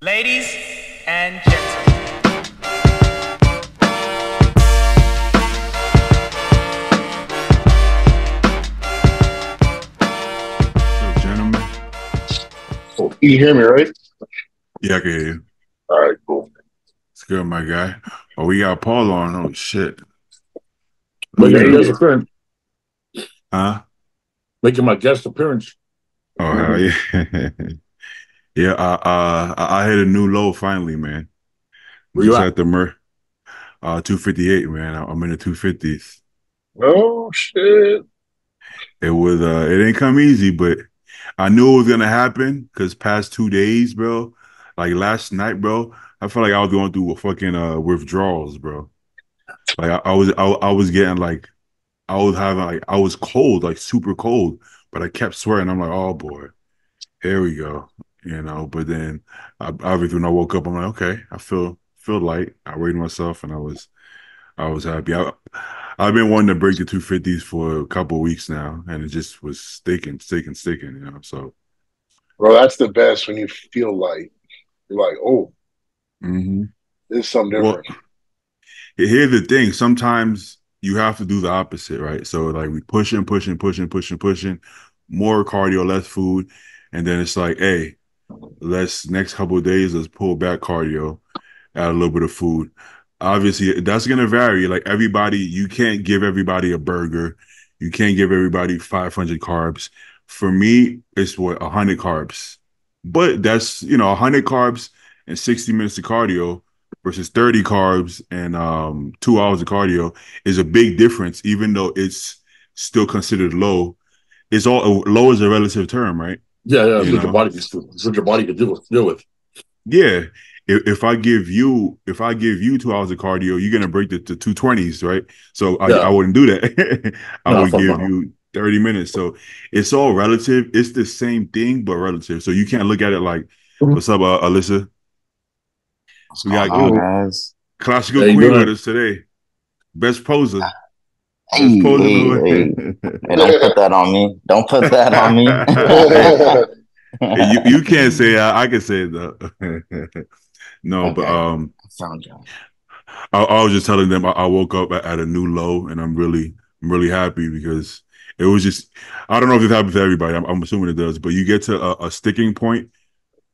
Ladies and gentlemen. So, gentlemen. Oh, you hear me, right? Yeah, I can hear you. All right, cool. It's good, my guy. Oh, we got Paul on. Oh, shit. Making my guest appearance. Huh? Making my guest appearance. Oh, hell yeah. Yeah, I hit a new low finally, man. Where you Just at? at the 258, man. I'm in the 250s. Oh shit! It didn't come easy, but I knew it was gonna happen because past 2 days, bro, like last night, bro, I felt like I was going through fucking withdrawals, bro. Like I was getting like I was cold, like super cold, but I kept sweating. I'm like, oh boy, here we go, But then, obviously, when I woke up, I'm like, okay, I feel light. I weighed myself, and I was happy. I've been wanting to break the 250s for a couple of weeks now, and it just was sticking. So, Bro, that's the best when you feel like you're like, oh, this is something well, different. here's the thing. Sometimes you have to do the opposite, right? So, like, we pushing, more cardio, less food, and then it's like, hey, next couple of days, let's pull back cardio, add a little bit of food. Obviously, that's going to vary. Like everybody, you can't give everybody a burger. You can't give everybody 500 carbs. For me, it's 100 carbs. But that's, 100 carbs and 60 minutes of cardio versus 30 carbs and 2 hours of cardio is a big difference, even though it's still considered low. It's all low is a relative term, right? Yeah, it's what your body can deal with. Yeah. If I give you 2 hours of cardio, you're gonna break the 220s, right? So I wouldn't do that. I would give you 30 minutes. So it's all relative. It's the same thing, but relative. So you can't look at it like, what's up, Alyssa? We got guys. classical queen with us today. Best poser. Hey, don't put that on me. Don't put that on me. You can't say it. I can say it though. No, okay. But found you. I was just telling them I woke up at a new low, and I'm really happy because it was just, I don't know if this happens to everybody. I'm assuming it does, but you get to a sticking point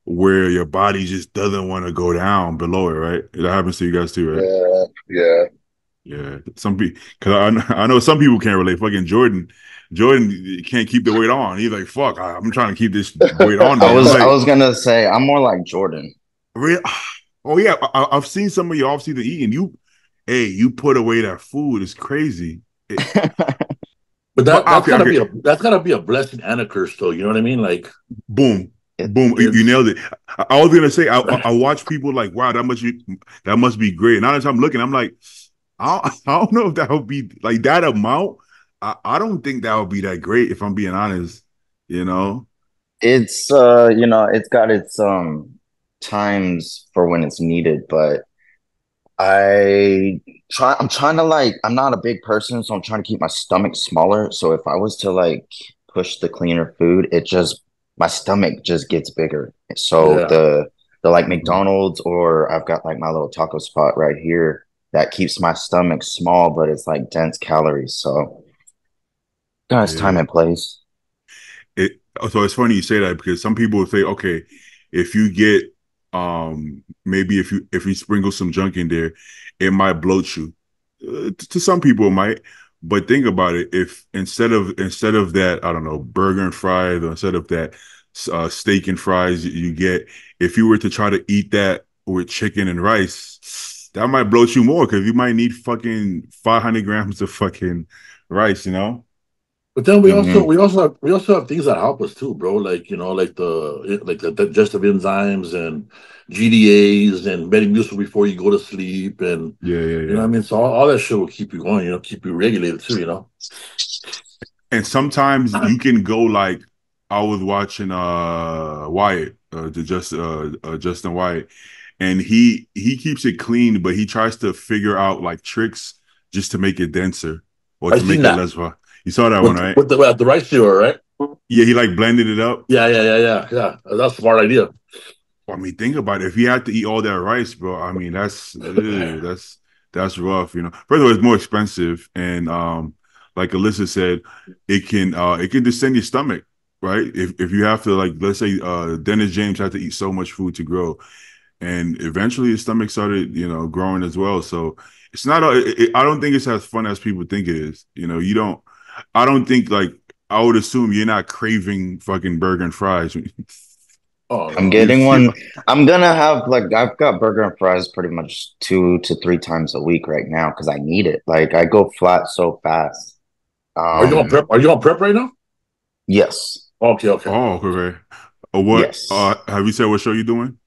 where your body just doesn't want to go down below it, right? That happens to you guys too, right? Yeah. Some people, because I know some people can't relate. Fucking Jordan can't keep the weight on. He's like, fuck, I'm trying to keep this weight on. I was gonna say I'm more like Jordan. Really? Oh yeah, I've seen some of your off-season eating. You put away that food. It's crazy. But that's gotta be a blessing and a curse, though. You know what I mean? Like, boom. You nailed it. I was gonna say I watch people like, wow, that must be great. And honestly, I'm looking, I'm like, I don't know if that would be like that amount. I don't think that would be that great if I'm being honest. It's it's got its times for when it's needed, but I'm trying to like, I'm not a big person, so I'm trying to keep my stomach smaller. So if I was to like push the cleaner food, my stomach just gets bigger. So the like McDonald's, or I've got like my little taco spot right here that keeps my stomach small, but it's like dense calories. So guys, time and place. So it's funny you say that because some people will say, okay, if you get maybe if you sprinkle some junk in there, it might bloat you. To some people it might, but think about it. If instead of that, I don't know, burger and fries, or instead of that steak and fries you get, if you were to try to eat that with chicken and rice, that might bloat you more because you might need fucking 500 grams of fucking rice, But then we also have things that help us too, bro. Like like the digestive enzymes and GDAs and Metamucil before you go to sleep, and you know what I mean. So all that shit will keep you going, keep you regulated too, And sometimes you can go like, I was watching Wyatt, Justin Wyatt, and he keeps it clean, but he tries to figure out like tricks just to make it denser or to make it less. You saw that one, right? With the rice sealer, right? Yeah, he like blended it up. Yeah. That's a smart idea. I mean, think about it. If you had to eat all that rice, bro, I mean, that's rough. You know, first of all, it's more expensive, and like Alyssa said, it can descend your stomach, right? If you have to, like, let's say Dennis James had to eat so much food to grow, and eventually his stomach started, you know, growing as well. So it's not. I don't think it's as fun as people think it is. You know, you don't. I don't think like I would assume you're not craving fucking burger and fries. Oh, I'm getting one. I'm gonna have like I've got burger and fries pretty much 2 to 3 times a week right now because I need it. Like I go flat so fast. Are you on prep? Are you on prep right now? Yes. Okay. Okay. Oh, okay. What? Yes. Have you said what show you doing?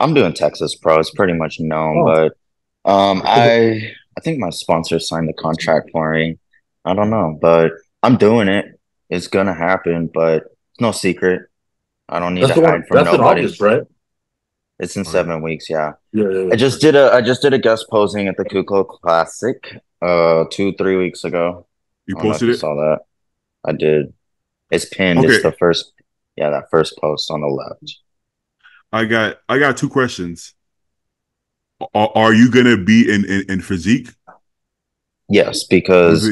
I'm doing Texas Pro. It's pretty much known, but I think my sponsor signed the contract for me. I don't know, but I'm doing it. It's gonna happen, but it's no secret. I don't need to hide from nobody. That's in August, right? It's in 7 weeks, yeah. Yeah. I just did a guest posing at the Kuko Classic 2-3 weeks ago. You posted it? Saw that. I did. It's pinned. Okay. It's the first, that first post on the left. I got 2 questions. Are you gonna be in physique? Yes, because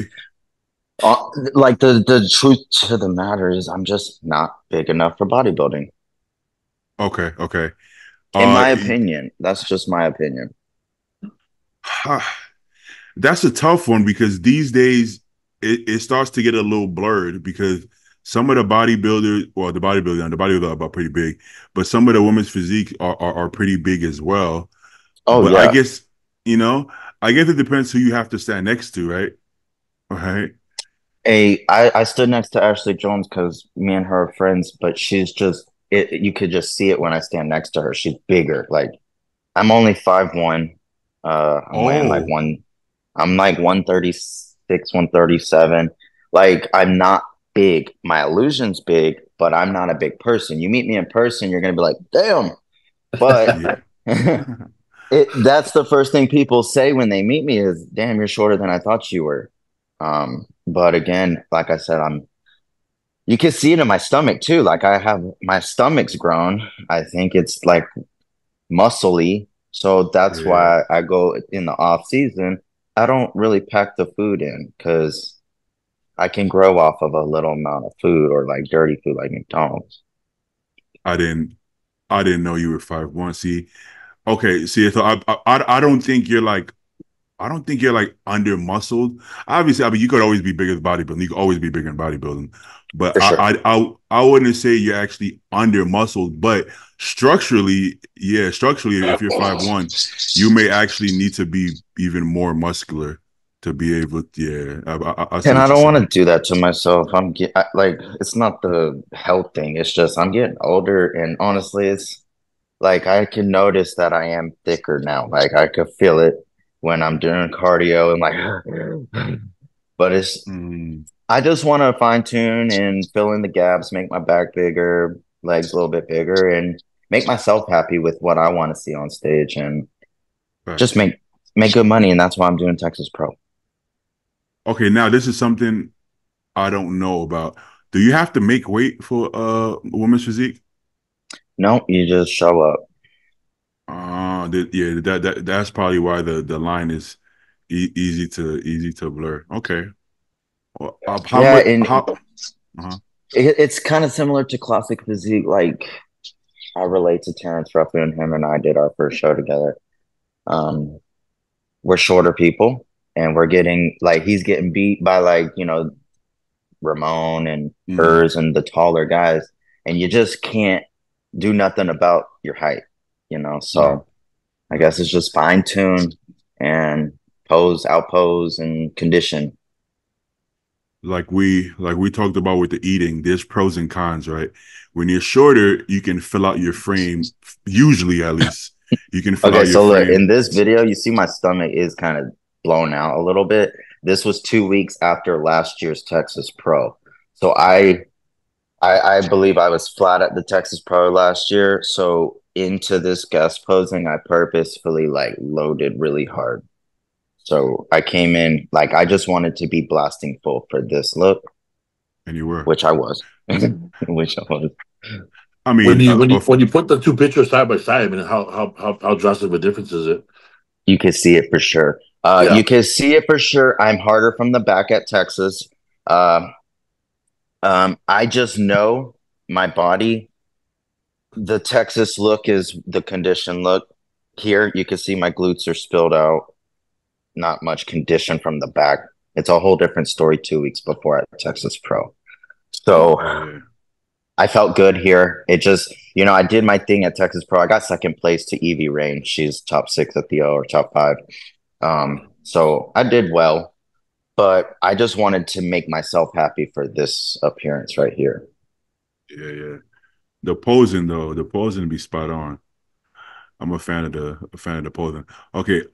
like the truth to the matter is I'm just not big enough for bodybuilding. Okay. In my opinion, that's just my opinion. That's a tough one because these days it starts to get a little blurred because some of the bodybuilders, well, the bodybuilders are pretty big, but some of the women's physique are pretty big as well. Oh, but yeah. I guess, you know, it depends who you have to stand next to, right? Right. I stood next to Ashley Jones because me and her are friends, but she's just you could just see it when I stand next to her. She's bigger. Like I'm only 5'1". Weighing like I'm like 136, 137. Like I'm not big. My illusion's big, but I'm not a big person. You meet me in person, you're gonna be like, damn. But that's the first thing people say when they meet me is, damn, you're shorter than I thought you were. But again, like I said, you can see it in my stomach too. Like my stomach's grown. I think it's like muscly. So that's why I go in the off season. I don't really pack the food in because I can grow off of a little amount of food or like dirty food like McDonald's. I didn't know you were 5'1". See, okay, see, so I don't think you're like under muscled. Obviously, I mean you could always be bigger than bodybuilding. You could always be bigger than bodybuilding. But sure. I wouldn't say you're actually under muscled, but structurally, if you're 5'1", you may actually need to be even more muscular to be able to, And I don't want to do that to myself. Like, it's not the health thing. It's just I'm getting older, and honestly, it's like I can notice that I am thicker now. Like I could feel it when I'm doing cardio and like, but it's. I just want to fine tune and fill in the gaps, make my back bigger, legs a little bit bigger, and make myself happy with what I want to see on stage, and just make good money. And that's why I'm doing Texas Pro. Okay, now this is something I don't know about. Do you have to make weight for women's physique? No, you just show up. That's probably why the line is easy to blur. Okay. Well, it's kind of similar to classic physique. Like I relate to Terrence Ruffin, and him and I did our first show together. We're shorter people, and he's getting beat by like, you know, Ramon and Urs and the taller guys, and you just can't do nothing about your height, you know. So I guess it's just fine tune and outpose and condition. Like we talked about with the eating, there's pros and cons, right? When you're shorter, you can fill out your frame, usually at least. You can fill out your frame. Look, in this video, you see my stomach is kind of blown out a little bit. This was 2 weeks after last year's Texas Pro. So I believe I was flat at the Texas Pro last year. So into this guest posing, I purposefully like loaded really hard. So I came in like I just wanted to be blasting full for this look. And you were. Which I was. I mean, when you put the two pictures side by side, I mean, how drastic of a difference is it? You can see it for sure. You can see it for sure. I'm harder from the back at Texas. I just know my body. The Texas look is the condition look. Here, you can see my glutes are spilled out. Not much condition from the back. It's a whole different story 2 weeks before at Texas Pro. So I felt good here. It just, I did my thing at Texas Pro. I got second place to Evie Rain. She's top 6 at the O or top 5. So I did well, but I just wanted to make myself happy for this appearance right here. Yeah. The posing be spot on. I'm a fan of the posing. Okay.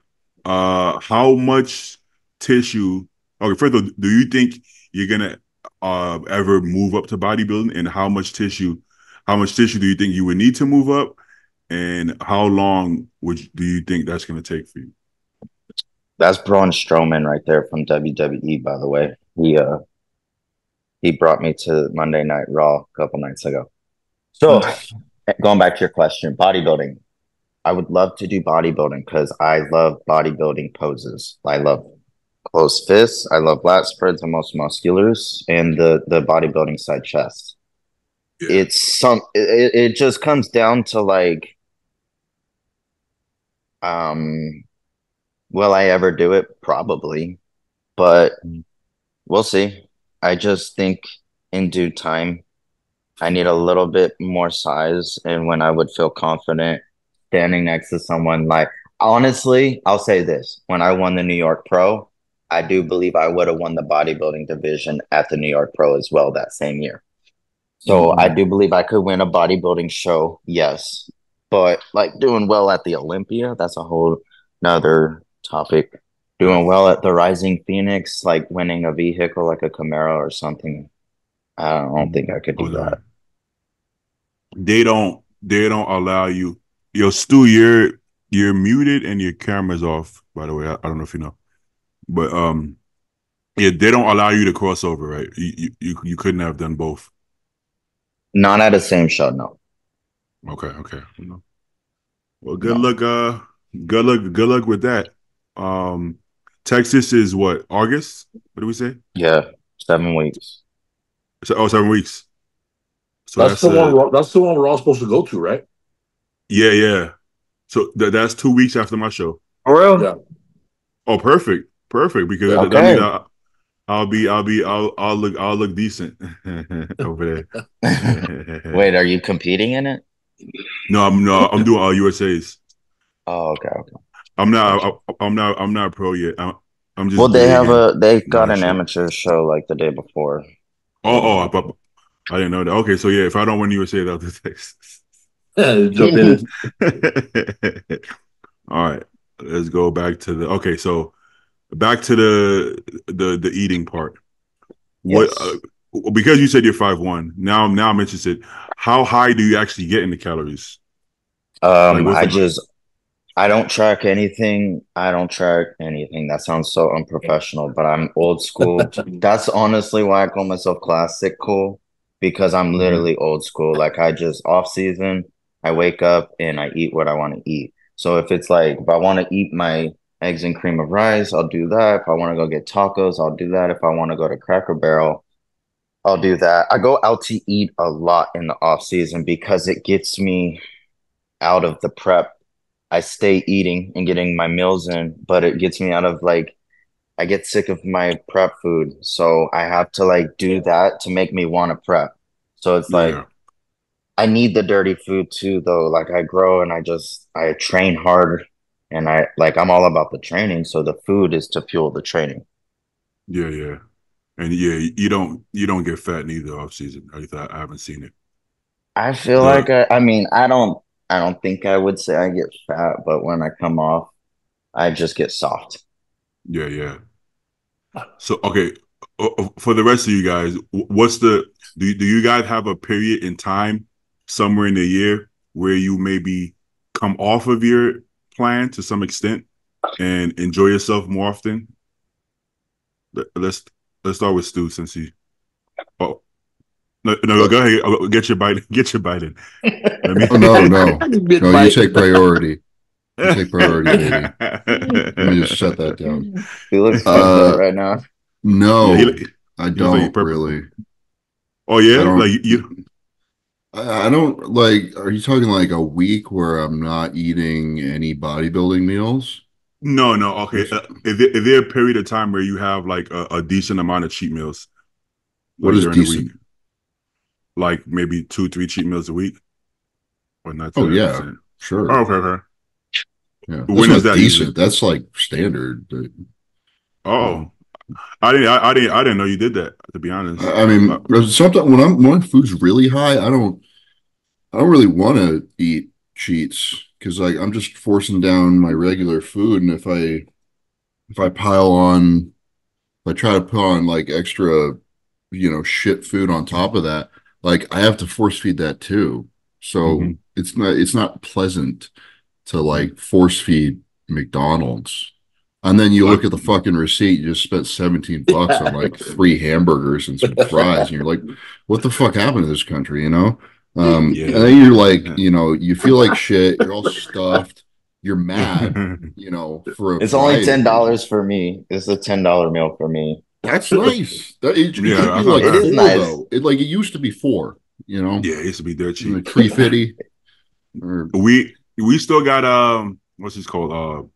How much tissue? Okay, first of all, do you think you're gonna ever move up to bodybuilding, and how much tissue do you think you would need to move up, and how long do you think that's gonna take for you? That's Braun Strowman right there from WWE, by the way. He brought me to Monday Night Raw a couple nights ago. So going back to your question, bodybuilding. I would love to do bodybuilding because I love bodybuilding poses. I love closed fists. I love lat spreads and most musculars and the bodybuilding side chest. Yeah. It just comes down to like, will I ever do it? Probably, but we'll see. I just think in due time, I need a little bit more size, and when I would feel confident standing next to someone like, honestly, I'll say this. When I won the New York Pro, I do believe I would have won the bodybuilding division at the New York Pro as well that same year. So I do believe I could win a bodybuilding show, yes. But like doing well at the Olympia, that's a whole nother topic. Doing well at the Rising Phoenix, like winning a vehicle like a Camaro or something, I don't think I could do that. They don't allow you. Yo, Stu, you're muted and your camera's off, by the way. I don't know if you know. But they don't allow you to cross over, right? You couldn't have done both. Not at the same show, no. Okay. Well, good luck with that. Texas is what, August? What do we say? Yeah, 7 weeks. 7 weeks. So that's the one we're all supposed to go to, right? Yeah. So that's 2 weeks after my show. For real? Yeah. Oh, perfect. Because that means I'll look decent over there. Wait, are you competing in it? No, I'm doing USA's. Oh, okay. I'm not pro yet. I'm just. Well, they've got an amateur show like the day before. Oh, I didn't know that. Okay, so yeah, if I don't win USA, that'll do Texas. Jump in. All right, let's go back to the eating part. Yes. What? Because you said you're 5'1", now I'm interested. How high do you actually get in the calories? I don't track anything. That sounds so unprofessional, but I'm old school. That's honestly why I call myself classic cool, because I'm literally old school. Like I just off season, I wake up and I eat what I want to eat. So if it's like, if I want to eat my eggs and cream of rice, I'll do that. If I want to go get tacos, I'll do that. If I want to go to Cracker Barrel, I'll do that. I go out to eat a lot in the off season because it gets me out of the prep. I stay eating and getting my meals in, but it gets me out of like, I get sick of my prep food. So I have to like do that to make me want to prep. So it's like, I need the dirty food too, though. Like I grow and I train hard, and I'm all about the training. So the food is to fuel the training. Yeah. And yeah, you don't get fat neither off season. I haven't seen it. I feel like I don't think I would say I get fat, but when I come off, I just get soft. Yeah. So okay, for the rest of you guys, do you guys have a period in time somewhere in the year where you maybe come off of your plan to some extent and enjoy yourself more often? Let's start with Stu, since he. Oh, No, go ahead. Get your bite. Get your bite in. No. No, you take priority. You take priority, baby. Let me just shut that down. You look so right now. No, Yeah, I don't really. Oh yeah, I don't, like you. I don't like. Are you talking like a week where I'm not eating any bodybuilding meals? No. Okay. Is there a period of time where you have like a decent amount of cheat meals, What like is during the decent? week? Like maybe 2-3 cheat meals a week, or not to Oh that yeah, extent. sure. Oh, okay. Yeah, that's When is not that decent. usually? That's like standard. Oh, I didn't know you did that. To be honest, I mean, sometimes when food's really high, I don't really want to eat cheats because like I'm just forcing down my regular food, and if I pile on, if I try to put on like extra, shit food on top of that, like I have to force feed that too. So mm-hmm. it's not pleasant to Mm-hmm. like force feed McDonald's. And then you Like, look at the fucking receipt, you just spent $17 on like 3 hamburgers and some fries, and you're like, what the fuck happened to this country, yeah. And then you're like, you feel like shit, you're all stuffed, you're mad, for a It's only variety of $10 reasons. for me. It's a $10 meal for me. That's nice. It should be that's not like It bad. is four nice. though. It used to be four, Yeah, it used to be dirt cheap. 350. Or We still got what's this called?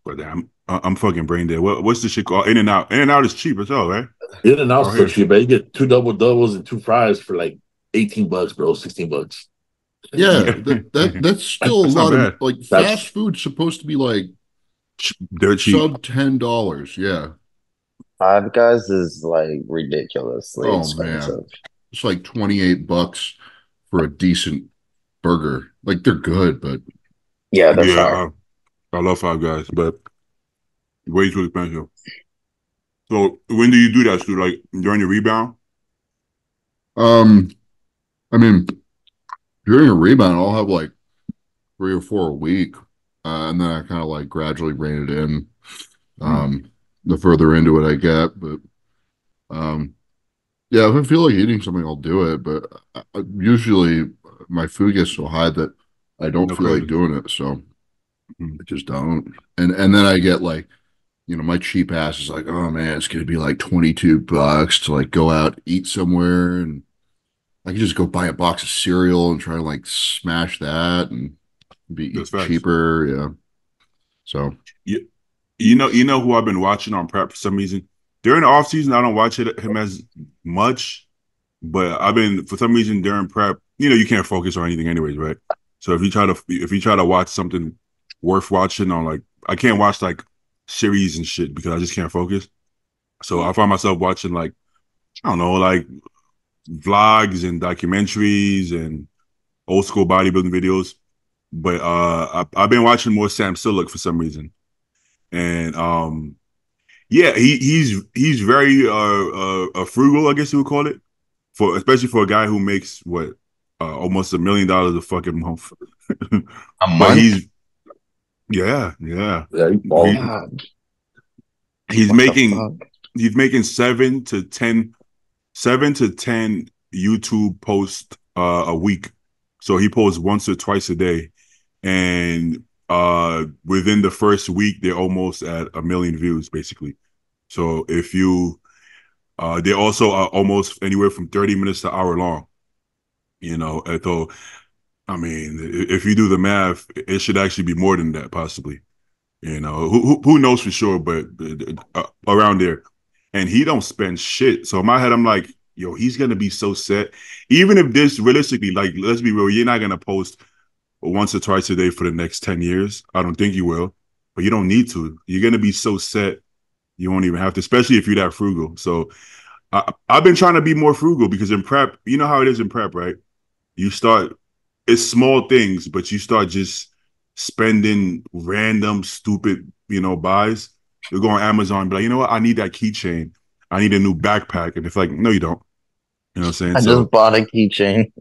But I'm fucking brain dead. What's the shit called? In and Out. In and Out is cheap as hell, right? In and Out's Oh, so here. cheap, man. You get 2 double doubles and 2 fries for like $18, bro. $16. yeah, Yeah. that's still a That's not lot of bad. like fast food's supposed to be like Dirt cheap. sub $10. Yeah. Five Guys is like ridiculously Oh man, expensive. it's like $28 for a decent burger. Like they're good, but Yeah, they're fire. Yeah, I love Five Guys, but way too expensive. So when do you do that, Stu? Like during your rebound? I mean, during a rebound, I'll have like 3 or 4 a week, and then I kind of like gradually rein it in. The further into it I get, but um, yeah, if I feel like eating something, I'll do it. But usually, my food gets so high that I don't feel like Okay. doing it, so I just don't. And then I get like, my cheap ass is like, oh man, it's gonna be like $22 to like go out eat somewhere, and I can just go buy a box of cereal and try to like smash that and be That's facts. cheaper. Yeah. So You know who I've been watching on prep for some reason. During the off season, I don't watch him as much, but I've been for some reason during prep. You can't focus on anything anyways, right? So if you try to watch something worth watching on like I can't watch like series and shit because I just can't focus. So I find myself watching like I don't know like vlogs and documentaries and old school bodybuilding videos. But I've been watching more Sam Sillick for some reason, and yeah, he's very frugal, I guess you would call it, especially for a guy who makes what almost $1 million a fucking month. A But month? yeah. Yeah, you bald. God, He's what the making fuck? he's making 7 to 10 YouTube posts a week. So he posts once or twice a day, and within the first week they're almost at 1 million views basically. So if you they also are almost anywhere from 30 minutes to hour long, and so I mean if you do the math it should actually be more than that possibly, who knows for sure, but around there. And he don't spend shit. So in my head I'm like, yo, he's gonna be so set. Even if this realistically, like, let's be real, you're not gonna post once or twice a day for the next 10 years. I don't think you will, but you don't need to. You're going to be so set. You won't even have to, especially if you're that frugal. So I've been trying to be more frugal because in prep, you know how it is in prep, right? You start, it's small things, but you start just spending random, stupid, buys. You'll go on Amazon and be like, you know what? I need that keychain. I need a new backpack. And it's like, no, you don't. You know what I'm saying? I just bought a keychain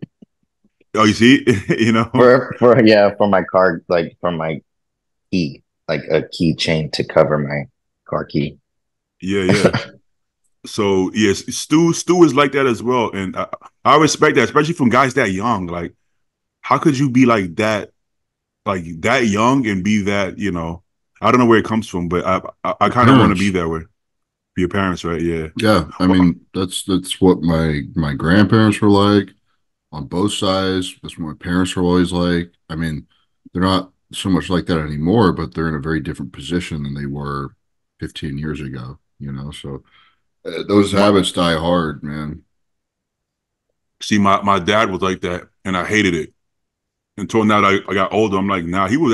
Oh, you see, for my car, like for my key, like a keychain to cover my car key. Yeah. So yes, Stu is like that as well, and I respect that, especially from guys that young. Like, how could you be like that young and be that? You know, I don't know where it comes from, but I kind of want to be Parents. that way. For your parents, right? Yeah. Yeah, I Well, mean that's what my grandparents were like on both sides. That's what my parents were always like. I mean, they're not so much like that anymore, but they're in a very different position than they were 15 years ago, you know. So those my habits die hard, man. see, my dad was like that, and I hated it until now that I got older. I'm like, nah, he was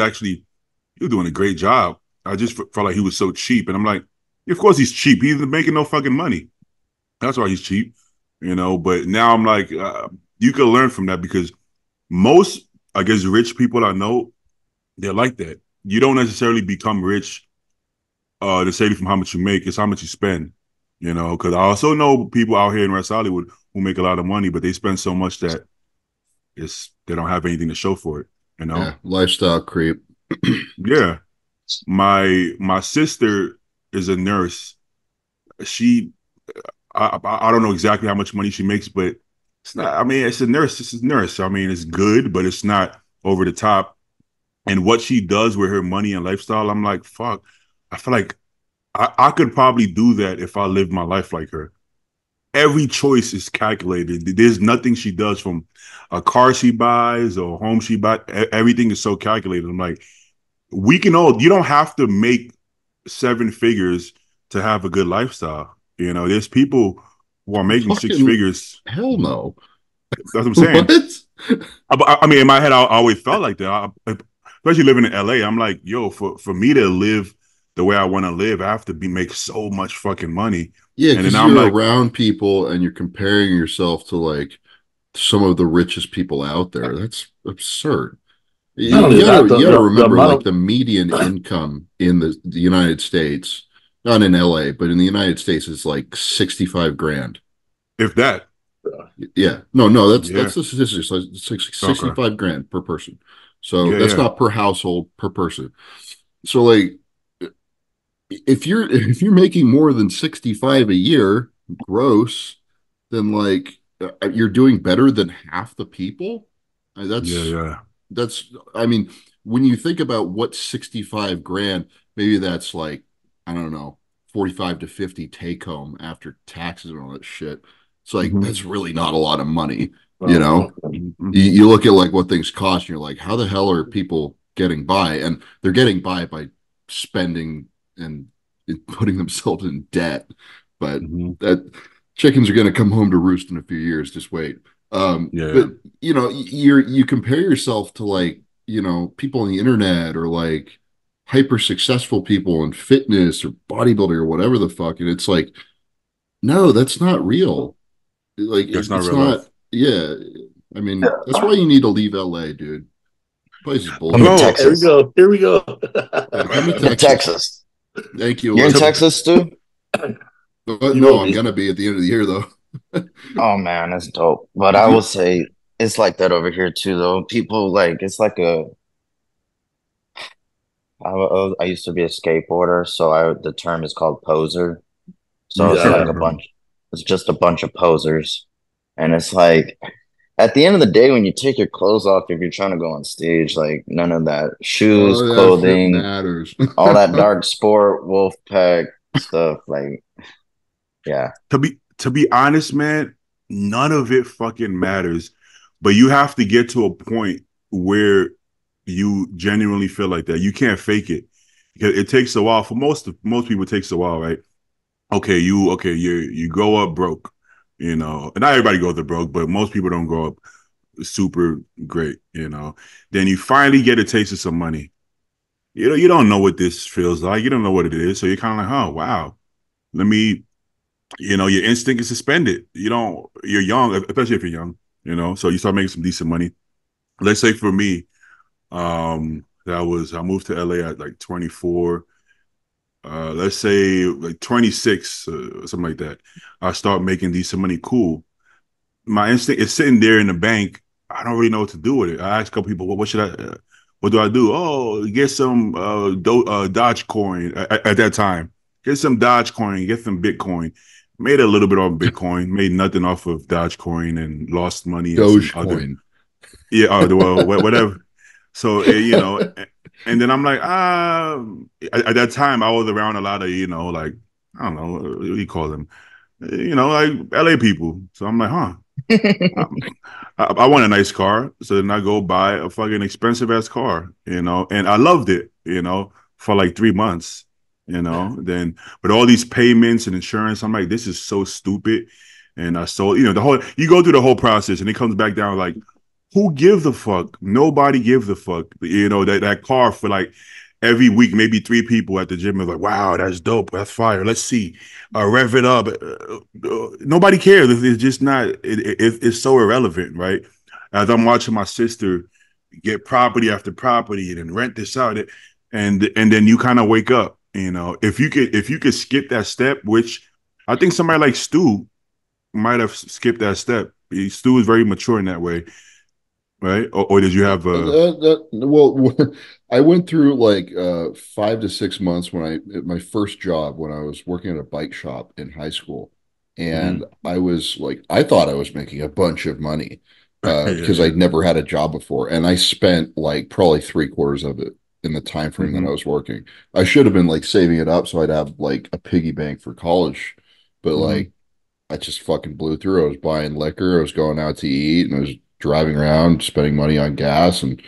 doing a great job. I just felt like he was so cheap, and I'm like, yeah, of course he's cheap. He's making no fucking money. That's why he's cheap, you know. But now I'm like, you can learn from that because most, I guess, rich people I know, they're like that. You don't necessarily become rich necessarily from how much you make; it's how much you spend. You know, because I also know people out here in West Hollywood who make a lot of money, but they spend so much that they don't have anything to show for it. You know? Yeah, lifestyle creep. Yeah. My sister is a nurse. She I don't know exactly how much money she makes, but it's not. I mean, it's a nurse. It's a nurse. I mean, it's good, but it's not over the top. And what she does with her money and lifestyle, I'm like, fuck. I feel like I could probably do that if I lived my life like her. Every choice is calculated. There's nothing she does from a car she buys or a home she buys. Everything is so calculated. I'm like, we can all. You don't have to make seven figures to have a good lifestyle. You know, there's people who are making six Fucking figures. hell no. That's what I'm saying. What? I mean, in my head, I always felt like that. Especially living in LA, I'm like, yo, for me to live the way I want to live, I have to make so much fucking money. Yeah, And then because I'm you're like, around people and you're comparing yourself to like some of the richest people out there. That's absurd. Not only that, You gotta the remember amount like of the median income in the United States, not in LA, but in the United States is like 65 grand. if that, Yeah. No, yeah, that's the statistics. It's like okay, 65 grand per person. So yeah, that's yeah, not per household, per person. So like if you're making more than 65 a year gross, then like you're doing better than half the people. yeah, That's yeah. that's I mean, when you think about what 65 grand, maybe that's like, I don't know, 45 to 50 take home after taxes and all that shit. It's like Mm-hmm. that's really not a lot of money, you oh, know. Mm-hmm. You look at like what things cost, and you're like, how the hell are people getting by? And they're getting by spending and putting themselves in debt. But Mm-hmm. that chickens are going to come home to roost in a few years. Just wait. Yeah, But you know, you compare yourself to like, you know, people on the internet or like hyper successful people in fitness or bodybuilding or whatever the fuck, and it's like, no, that's not real. Like that's not it's real not. life. Yeah, I mean, that's why you need to leave LA, dude. Place is I'm in bullshit. Bro, here we Texas. go. Here we go. Yeah, come to I'm in Texas. Texas. Thank you, You're in to, Elizabeth. Texas, Stu? But You no, will I'm be. gonna be at the end of the year though. Oh man, that's dope. But I will say it's like that over here too, though. People like it's like I used to be a skateboarder, so the term is called poser. So it's Yeah. like it's just a bunch of posers. And it's like at the end of the day, when you take your clothes off, if you're trying to go on stage, like none of that shoes, Oh, that shit clothing, matters. all that dark sport, wolf pack stuff, like yeah. to be honest, man, none of it fucking matters. But you have to get to a point where you genuinely feel like that. You can't fake it. Because it takes a while. For most people, it takes a while, right? You grow up broke, you know. And not everybody goes up broke, but most people don't grow up super great, you know. Then you finally get a taste of some money. You don't know what this feels like. You don't know what it is. So you're kind of like, oh wow, let me, your instinct is suspended. You're young, especially if you're young, so you start making some decent money. Let's say for me, I moved to LA at like 24. Let's say like 26, something like that. I start making decent money. Cool. My instinct is sitting there in the bank. I don't really know what to do with it. I asked a couple people, well, what do I do? Oh, get some Dogecoin at that time. Get some Dogecoin, get some Bitcoin. Made a little bit off Bitcoin. Made nothing off of Dogecoin and lost money in some other. Dogecoin. Yeah. Well, whatever. So and then I'm like, at that time I was around a lot of like I don't know what do you call them, like LA people. So I'm like, I want a nice car. So then I go buy a fucking expensive ass car, and I loved it, for like 3 months, then but all these payments and insurance, I'm like, this is so stupid. And I sold, you go through the whole process and it comes back down like, who gives a fuck? Nobody gives a fuck. That car for like every week, maybe 3 people at the gym are like, wow, that's dope. That's fire. Let's see. Rev it up. Nobody cares. It's just not, it's so irrelevant, right? As I'm watching my sister get property after property and then rent this out, and then you kind of wake up, if you could skip that step, which I think somebody like Stu might have skipped that step. Stu is very mature in that way. Right? Or did you have well, I went through like 5 to 6 months my first job when I was working at a bike shop in high school. And I was like, I thought I was making a bunch of money because I'd never had a job before. And I spent like probably 3/4 of it in the time frame that I was working. I should have been like saving it up so I'd have like a piggy bank for college. But like I just fucking blew through. I was buying liquor, I was going out to eat, and I was driving around, spending money on gas, and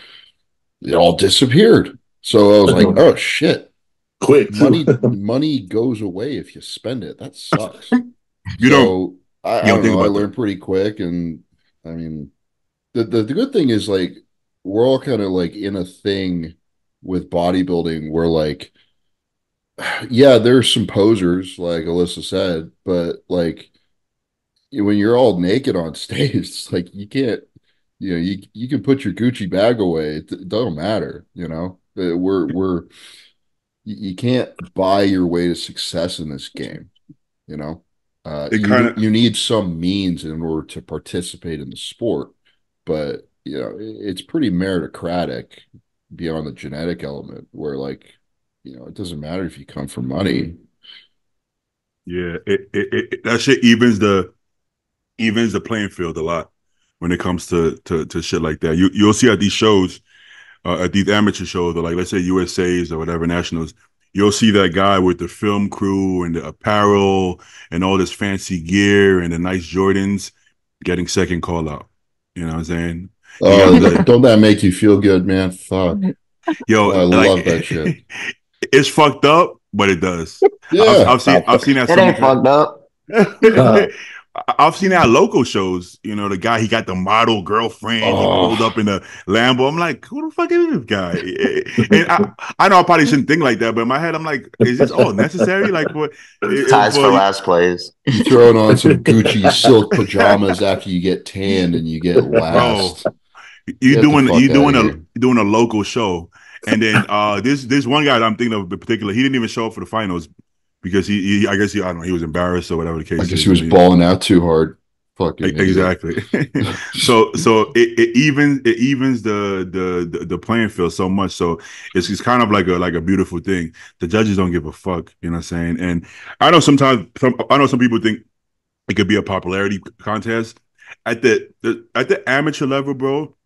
it all disappeared. So I was like, oh shit. Quick. Money goes away if you spend it. That sucks. I don't know. I learned pretty quick. And I mean, the good thing is like, we're all kind of like in a thing with bodybuilding where like, yeah, there's some posers, like Alyssa said, but like when you're all naked on stage, it's like you can't, you can put your Gucci bag away. It don't matter, you can't buy your way to success in this game, you need some means in order to participate in the sport, but it's pretty meritocratic beyond the genetic element where like, it doesn't matter if you come from money. Yeah, that shit evens the playing field a lot when it comes to shit like that. You'll see at these shows, at these amateur shows, or like let's say USA's or whatever nationals, you'll see that guy with the film crew and the apparel and all this fancy gear and the nice Jordans getting second call out. You know what I'm saying? Don't that make you feel good, man? Fuck. Yo, I love that shit. It's fucked up, but it does. Yeah, I've seen that. It ain't fucked up. I've seen that at local shows. The guy, he got the model girlfriend. He pulled up in a Lambo. I'm like, who the fuck is this guy? And I know I probably shouldn't think like that, but in my head, I'm like, is this all necessary? Like, what? Ties for last place. You throwing on some Gucci silk pajamas after you get tanned and you get last. Bro, you doing a local show, and then this one guy that I'm thinking of in particular, he didn't even show up for the finals. Because he I don't know, he was embarrassed or whatever the case. I guess he was balling out too hard. Fucking exactly. so it evens the playing field so much. So it's kind of like a beautiful thing. The judges don't give a fuck. You know what I'm saying? And I know some people think it could be a popularity contest at the amateur level, bro.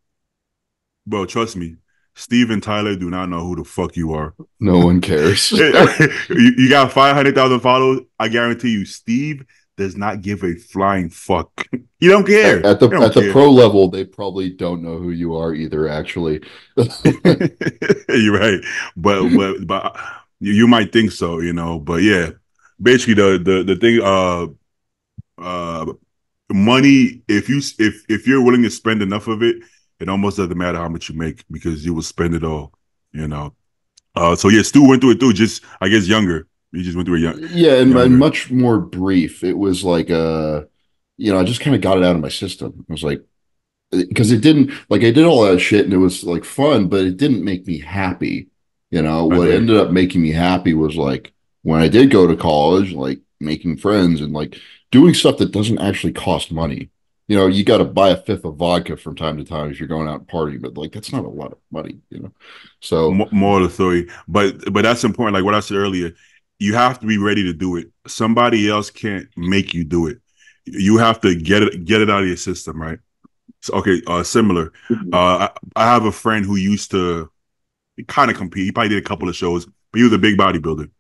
Bro, trust me. Steve and Tyler do not know who the fuck you are. No one cares. You got 500,000 followers. I guarantee you, Steve does not give a flying fuck. You don't care. At the pro level, they probably don't know who you are either. Actually, you're right. But you might think so, But yeah, basically the thing. Money. If you're willing to spend enough of it, it almost doesn't matter how much you make because you will spend it all, So yeah, Stu went through it too, just I guess younger. He just went through it young. Yeah, and much more brief. It was like I just kind of got it out of my system. I was like, because it didn't like I did all that shit and it was like fun, but it didn't make me happy. What ended up making me happy was like when I did go to college, like making friends and like doing stuff that doesn't actually cost money. You got to buy a fifth of vodka from time to time if you're going out and partying, but like that's not a lot of money, So more of the story, but that's important. Like what I said earlier, you have to be ready to do it. Somebody else can't make you do it. You have to get it out of your system, right? So, okay, similar. I have a friend who used to kind of compete. He probably did a couple of shows, but he was a big bodybuilder.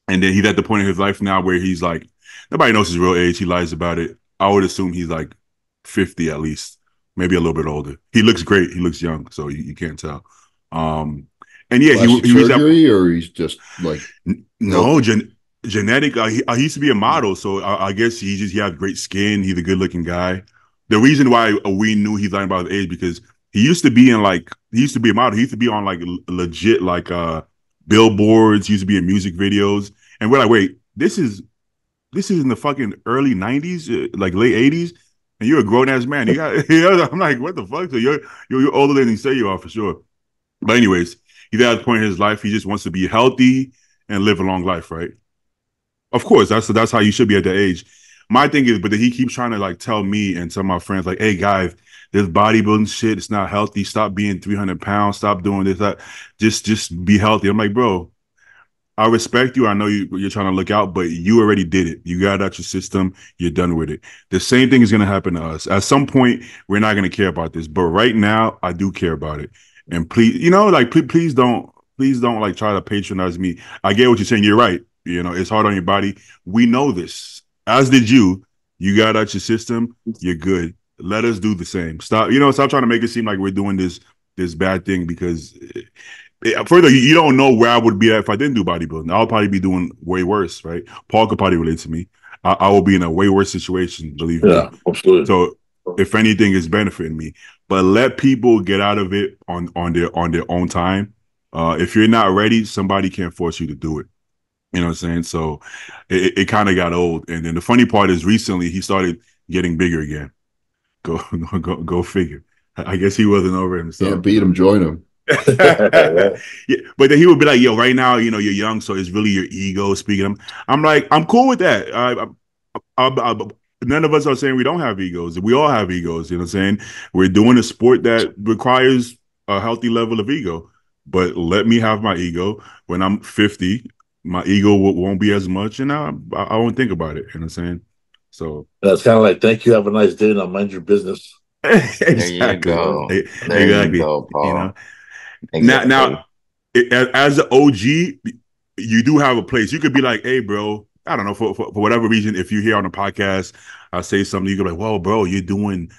And then he's at the point in his life now where he's like, nobody knows his real age. He lies about it. I would assume he's like 50 at least, maybe a little bit older. He looks great. He looks young, so you can't tell. And yeah, he was surgery, or he's just like no genetic. He used to be a model, so I guess he had great skin. He's a good looking guy. The reason why we knew he's lying about his age because he used to be a model. He used to be on like legit like billboards. He used to be in music videos, and we're like, wait, this is in the fucking early '90s, like late '80s, and you're a grown ass man. You got, I'm like, what the fuck? So you're older than you say you are for sure. But anyways, he's at a point in his life he just wants to be healthy and live a long life, right? Of course, that's how you should be at that age. My thing is, but then he keeps trying to like tell me and some of my friends, like, hey guys, this bodybuilding shit, it's not healthy. Stop being 300 pounds. Stop doing this. That. Just be healthy. I'm like, bro, I respect you. I know you're trying to look out, but you already did it. You got it out your system. You're done with it. The same thing is going to happen to us. At some point, we're not going to care about this, but right now, I do care about it. And please, like, please don't like try to patronize me. I get what you're saying. You're right. It's hard on your body. We know this. As did you. You got out your system. You're good. Let us do the same. Stop trying to make it seem like we're doing this bad thing because further, you don't know where I would be at if I didn't do bodybuilding. I'll probably be doing way worse, right? Paul could probably relate to me. I will be in a way worse situation, believe me. Yeah, absolutely. So if anything, it's benefiting me. But let people get out of it on their own time. If you're not ready, somebody can't force you to do it. You know what I'm saying? So it kind of got old. And then the funny part is recently he started getting bigger again. Go figure. I guess he wasn't over himself. Can't beat him, join him. Yeah, but then he would be like, yo, right now, you're young, so it's really your ego speaking. I'm like, I'm cool with that. None of us are saying we don't have egos. We all have egos. You know what I'm saying? We're doing a sport that requires a healthy level of ego. But let me have my ego. When I'm 50, my ego won't be as much, and I won't think about it. You know what I'm saying? So that's kind of like, thank you, have a nice day, now mind your business. Exactly. There you go. Exactly. You go, Paul. Exactly. Now, as an OG, you do have a place. You could be like, hey, bro, I don't know, for whatever reason, if you're here on the podcast, I say something, you could be like, well, bro, you're doing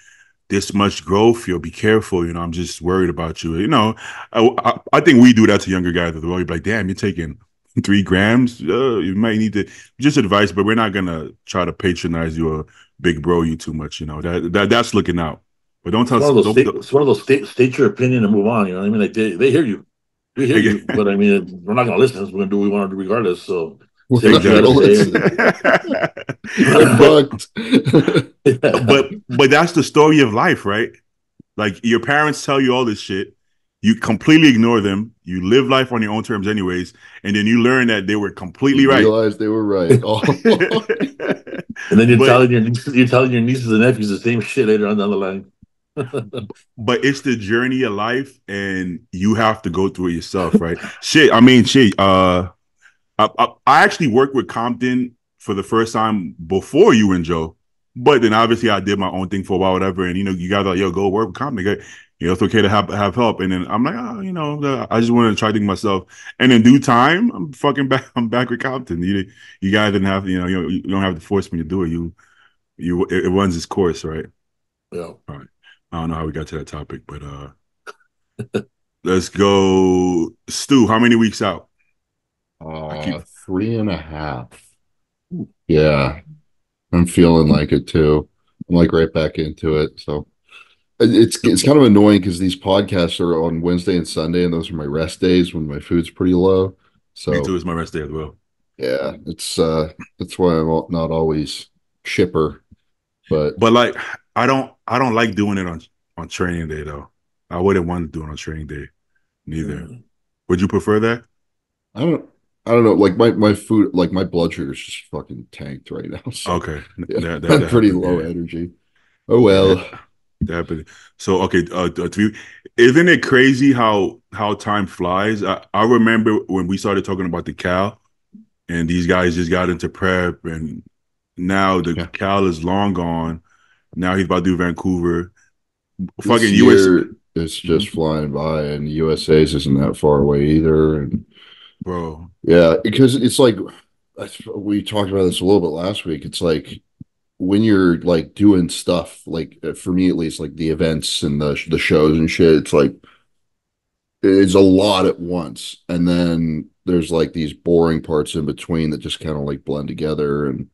this much growth. Be careful. I'm just worried about you. I think we do that to younger guys as well. You're like, damn, you're taking 3 grams. You might need to just advice, but we're not going to try to patronize you or big bro you too much. That's looking out. But don't tell us. It's one of those state your opinion and move on. You know what I mean? Like they hear you. We hear you. But I mean, we're not going to listen. We're going to do what we want to do regardless. So say what you but that's the story of life, right? Like your parents tell you all this shit. You completely ignore them. You live life on your own terms anyways. And then you learn that they were completely right. Realize they were right. And then you're telling your nieces and nephews the same shit later on down the line. But it's the journey of life, and you have to go through it yourself, right? I actually worked with Compton for the first time before you and Joe, but then obviously I did my own thing for a while, whatever. And you guys are like, yo, go work with Compton. It's okay to have help. And then I'm like, I just want to try things myself. And in due time, I'm back with Compton. You guys didn't have, you don't have to force me to do it. It runs its course, right? Yeah. All right. I don't know how we got to that topic, but let's go. Stu, how many weeks out? 3.5. Yeah. I'm feeling like it too. I'm like right back into it. So it's kind of annoying because these podcasts are on Wednesday and Sunday, and those are my rest days when my food's pretty low. So me too, it's my rest day as well. Yeah, it's that's why I'm not always chipper. But like I don't like doing it on training day though. I wouldn't want to do it on training day neither. Would you prefer that? I don't know. Like my food, like my blood sugar is just fucking tanked right now. So, okay, yeah, I'm pretty low energy. Oh well, that happened. So okay, isn't it crazy how time flies? I remember when we started talking about the cow. and these guys just got into prep, and now the Cal is long gone. Now he's about to do Vancouver. This Fucking year is just flying by, and USA's isn't that far away either. And bro, yeah, because it's like we talked about this a little bit last week. It's like when you're like doing stuff, like for me at least, like the events and the shows and shit. It's like it's a lot at once, and then there's like these boring parts in between that just kind of like blend together, and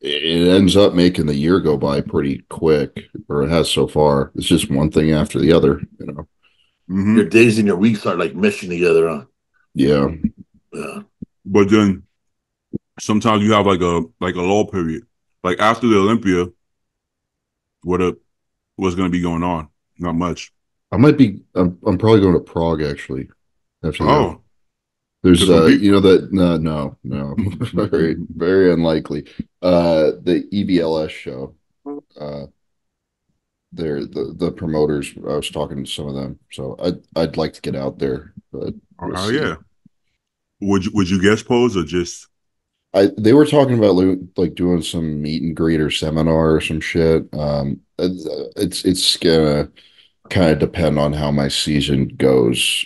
it ends up making the year go by pretty quick, or it has so far. It's just one thing after the other, you know. Mm-hmm. Your days and your weeks are like meshing together, huh? Yeah. But then sometimes you have like a lull period. Like after the Olympia, what's going to be going on? Not much. I'm probably going to Prague actually. After that. There's no, very, very unlikely. The EBLS show. They're the promoters. I was talking to some of them, so I'd like to get out there. But yeah. Would you guest pose or just? They were talking about like doing some meet and greet or seminar or some shit. It's gonna kind of depend on how my season goes.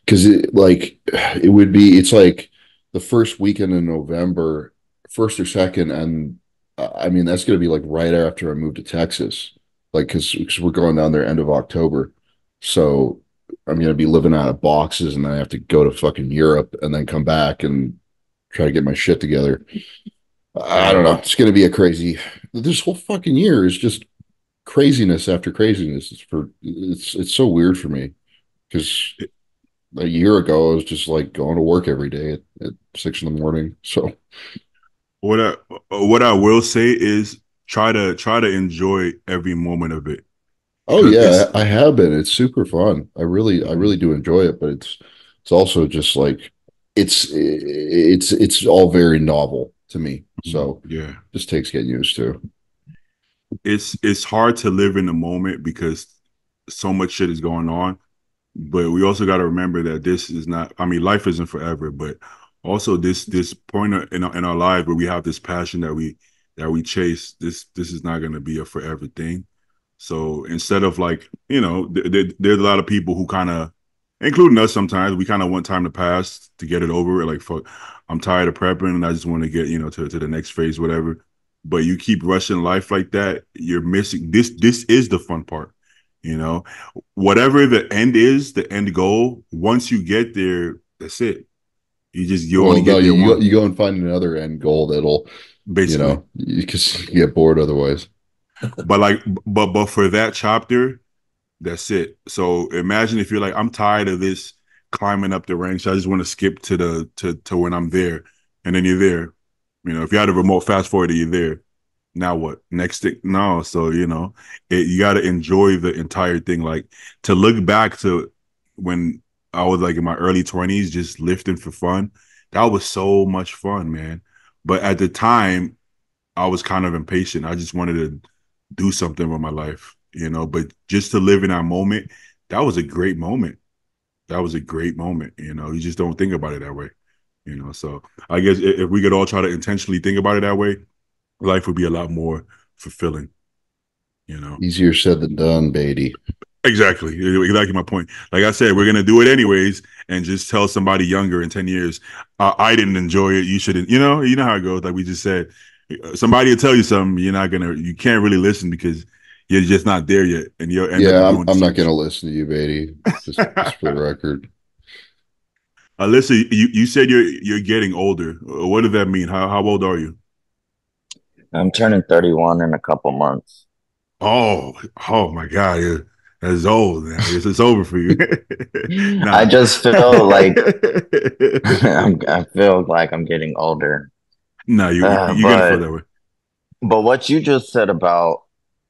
Because it's like the first weekend in November, first or second, and I mean that's gonna be like right after I move to Texas, like because we're going down there end of October, so I'm gonna be living out of boxes, and then I have to go to fucking Europe and then come back and try to get my shit together. I don't know. It's gonna be a crazy. This whole fucking year is just craziness after craziness. It's so weird for me because a year ago I was just like going to work every day at 6 a.m. So what I will say is try to enjoy every moment of it. Oh yeah, I have been. It's super fun. I really do enjoy it, but it's also just like it's all very novel to me. So yeah, just takes getting used to. It's hard to live in the moment because so much shit is going on, but we also got to remember that this is not. I mean, life isn't forever, but also this point in our lives where we have this passion that we chase. This is not going to be a forever thing. So instead of like, you know, there's a lot of people who kind of, including us sometimes, we kind of want time to pass to get it over. Like, fuck, I'm tired of prepping and I just want to get, you know, to the next phase, whatever. But you keep rushing life like that, you're missing this. This is the fun part, you know. Whatever the end is, the end goal. Once you get there, that's it. You only get there once. You go and find another end goal that'll basically, you know, because you get bored otherwise. but for that chapter, that's it. So imagine if you're like, I'm tired of this climbing up the ranks. I just want to skip to when I'm there, and then you're there. You know, if you had a remote fast forward, you're there. Now what? Next thing? No. So you know, you got to enjoy the entire thing. Like to look back to when I was like in my early 20s, just lifting for fun. That was so much fun, man. But at the time, I was kind of impatient. I just wanted to do something with my life, you know. But just to live in that moment, that was a great moment. That was a great moment, you know. You just don't think about it that way, you know. So I guess if we could all try to intentionally think about it that way, life would be a lot more fulfilling, you know. Easier said than done, Beatty. Exactly my point. Like I said, we're gonna do it anyways, and just tell somebody younger in 10 years, I didn't enjoy it. You shouldn't. You know how it goes. Like we just said, somebody will tell you something, you can't really listen because you're just not there yet, and you'll end up I'm not gonna listen to you, Beatty. Just for the record. Alyssa, you said you're getting older. What does that mean? How old are you? I'm turning 31 in a couple months. Oh my God. Yeah. That's old now. It's over for you. Nah. I just feel like I feel like I'm getting older. No, you're gonna feel that way. But what you just said about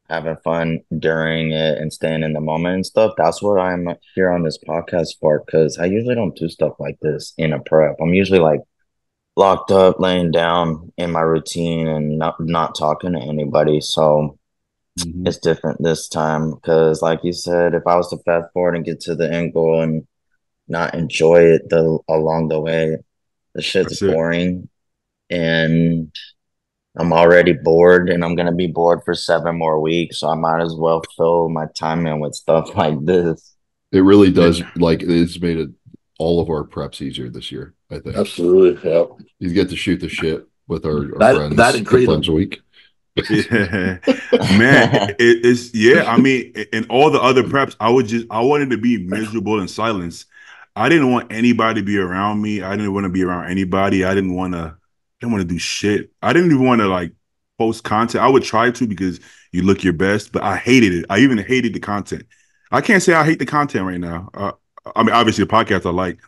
having fun during it and staying in the moment and stuff, that's what I'm here on this podcast for, because I usually don't do stuff like this in a prep. I'm usually like locked up, laying down in my routine and not talking to anybody. So it's different this time because, like you said, if I was to fast forward and get to the end goal and not enjoy it along the way, The shit's That's it. boring, and I'm already bored, and I'm gonna be bored for 7 more weeks. So I might as well fill my time in with stuff like this. It really does. Like it's made all of our preps easier this year. I think Absolutely. Yeah. you get to shoot the shit with our friends That and a couple Kratom. times a week. Yeah, man, it's yeah. I mean, in all the other preps, I wanted to be miserable in silence. I didn't want anybody to be around me. I didn't want to be around anybody. I didn't want to do shit. I didn't even want to like post content. I would try to because you look your best, but I hated it. I even hated the content. I can't say I hate the content right now. I mean, obviously the podcast I like,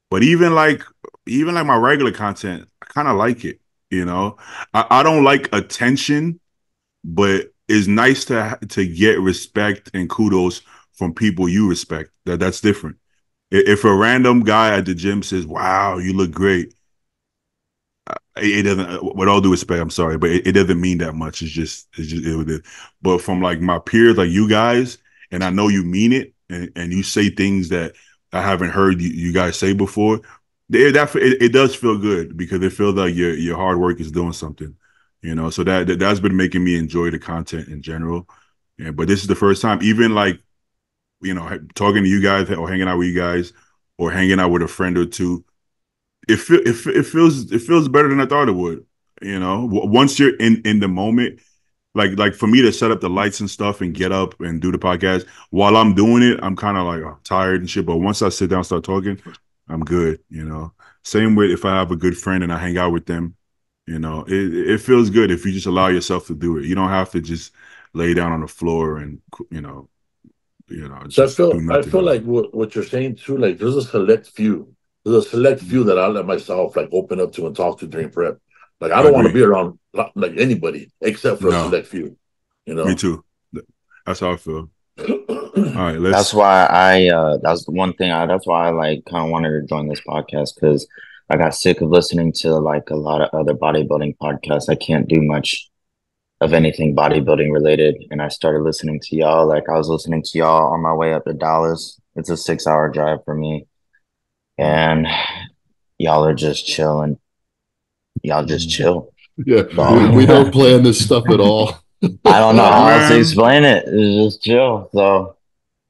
but even like my regular content, I kind of like it. You know, I don't like attention, but it's nice to get respect and kudos from people you respect. That's different. If a random guy at the gym says, "Wow, you look great," it doesn't. With all due respect, I'm sorry, but it doesn't mean that much. It's just it would. But from like my peers, like you guys, and I know you mean it, and you say things that I haven't heard you guys say before. It does feel good because it feels like your hard work is doing something. So that's been making me enjoy the content in general. Yeah, but this is the first time, even like talking to you guys or hanging out with you guys or hanging out with a friend or two. It feels better than I thought it would. Once you're in the moment, like for me to set up the lights and stuff and get up and do the podcast while I'm doing it, I'm kind of like tired and shit. But once I sit down and start talking, I'm good. Same with if I have a good friend and I hang out with them. It feels good if you just allow yourself to do it. You don't have to just lay down on the floor and So just do I nothing. feel like what you're saying too, like there's a select few. There's a select few that I let myself like open up to and talk to during prep. Like I don't want to be around like anybody except for a select few. Me too. That's how I feel. All right, That's why that's the one thing that's why I like kind of wanted to join this podcast, because I got sick of listening to like a lot of other bodybuilding podcasts. I can't do much of anything bodybuilding related, and I started listening to y'all. Like I was listening to y'all on my way up to Dallas. It's a 6-hour drive for me, and y'all are just chilling. Y'all just chill. Yeah, we don't plan this stuff at all. I don't know how else to explain it. It's just chill. So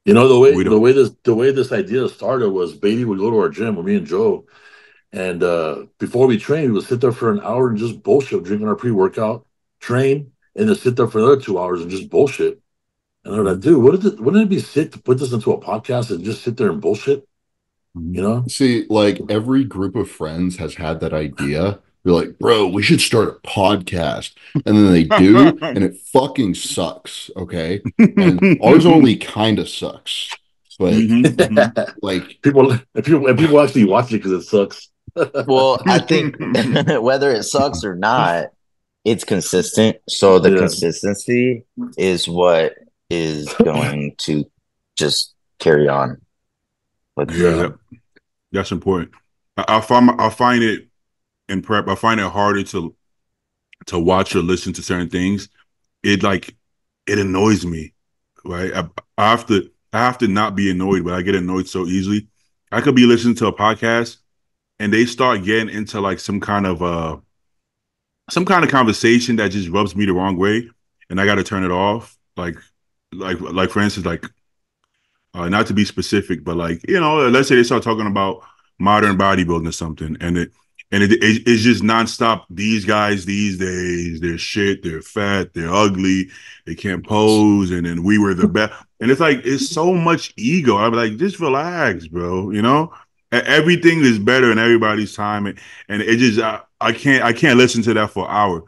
the way this idea started was Baby would go to our gym with me and Joe, and before we train, we would sit there for an hour and just bullshit, drinking our pre-workout, train, and then sit there for another 2 hours and just bullshit. And they're like, dude, wouldn't it be sick to put this into a podcast and just sit there and bullshit? See, like every group of friends has had that idea. They're like, bro, we should start a podcast. And then they do, and it fucking sucks. Okay. And ours only kind of sucks. But like people actually watch it because it sucks. Well, I think whether it sucks or not, it's consistent. So the consistency is what is going to just carry on. That's important. I find it in prep. I find it harder to watch or listen to certain things. It annoys me, right? I have to not be annoyed, but I get annoyed so easily. I could be listening to a podcast and they start getting into like some kind of conversation that just rubs me the wrong way, and I got to turn it off. Like for instance, like not to be specific, but like let's say they start talking about modern bodybuilding or something, and it's just nonstop. These guys these days, they're shit, they're fat, they're ugly, they can't pose, and then we were the best. And it's like it's so much ego. I'm like, just relax, bro. Everything is better in everybody's time, and it just I can't listen to that for an hour.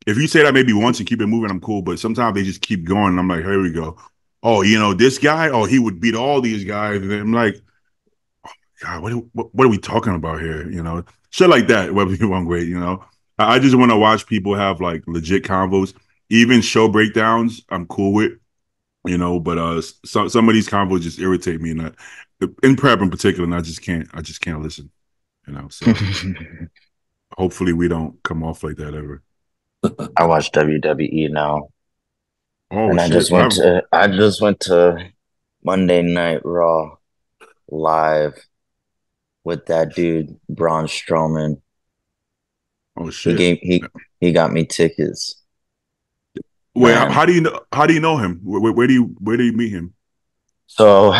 If you say that maybe once and keep it moving, I'm cool. But sometimes they just keep going, and I'm like, here we go. Oh, this guy. Oh, he would beat all these guys. And I'm like, oh God, what are we talking about here? Shit like that. Whether you want great, I just want to watch people have like legit convos. Even show breakdowns, I'm cool with. But some of these convos just irritate me, and in prep in particular, and I just can't listen. So hopefully we don't come off like that ever. I watch WWE now. Oh, and shit. I just went to Monday Night Raw live with that dude Braun Strowman. Oh shit! He got me tickets. Wait, how do you know? How do you know him? Where do you meet him? So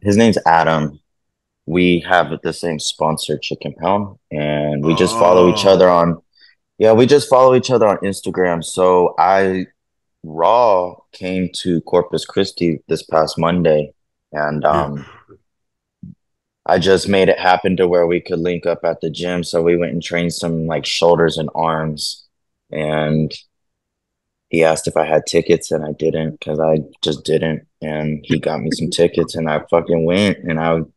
his name's Adam. We have the same sponsor, Chicken Pound, and we just follow each other on. Yeah, we just follow each other on Instagram. So Raw came to Corpus Christi this past Monday, and I just made it happen to where we could link up at the gym. So we went and trained some like shoulders and arms, and he asked if I had tickets, and I didn't because I just didn't. And he got me some tickets, and I fucking went. And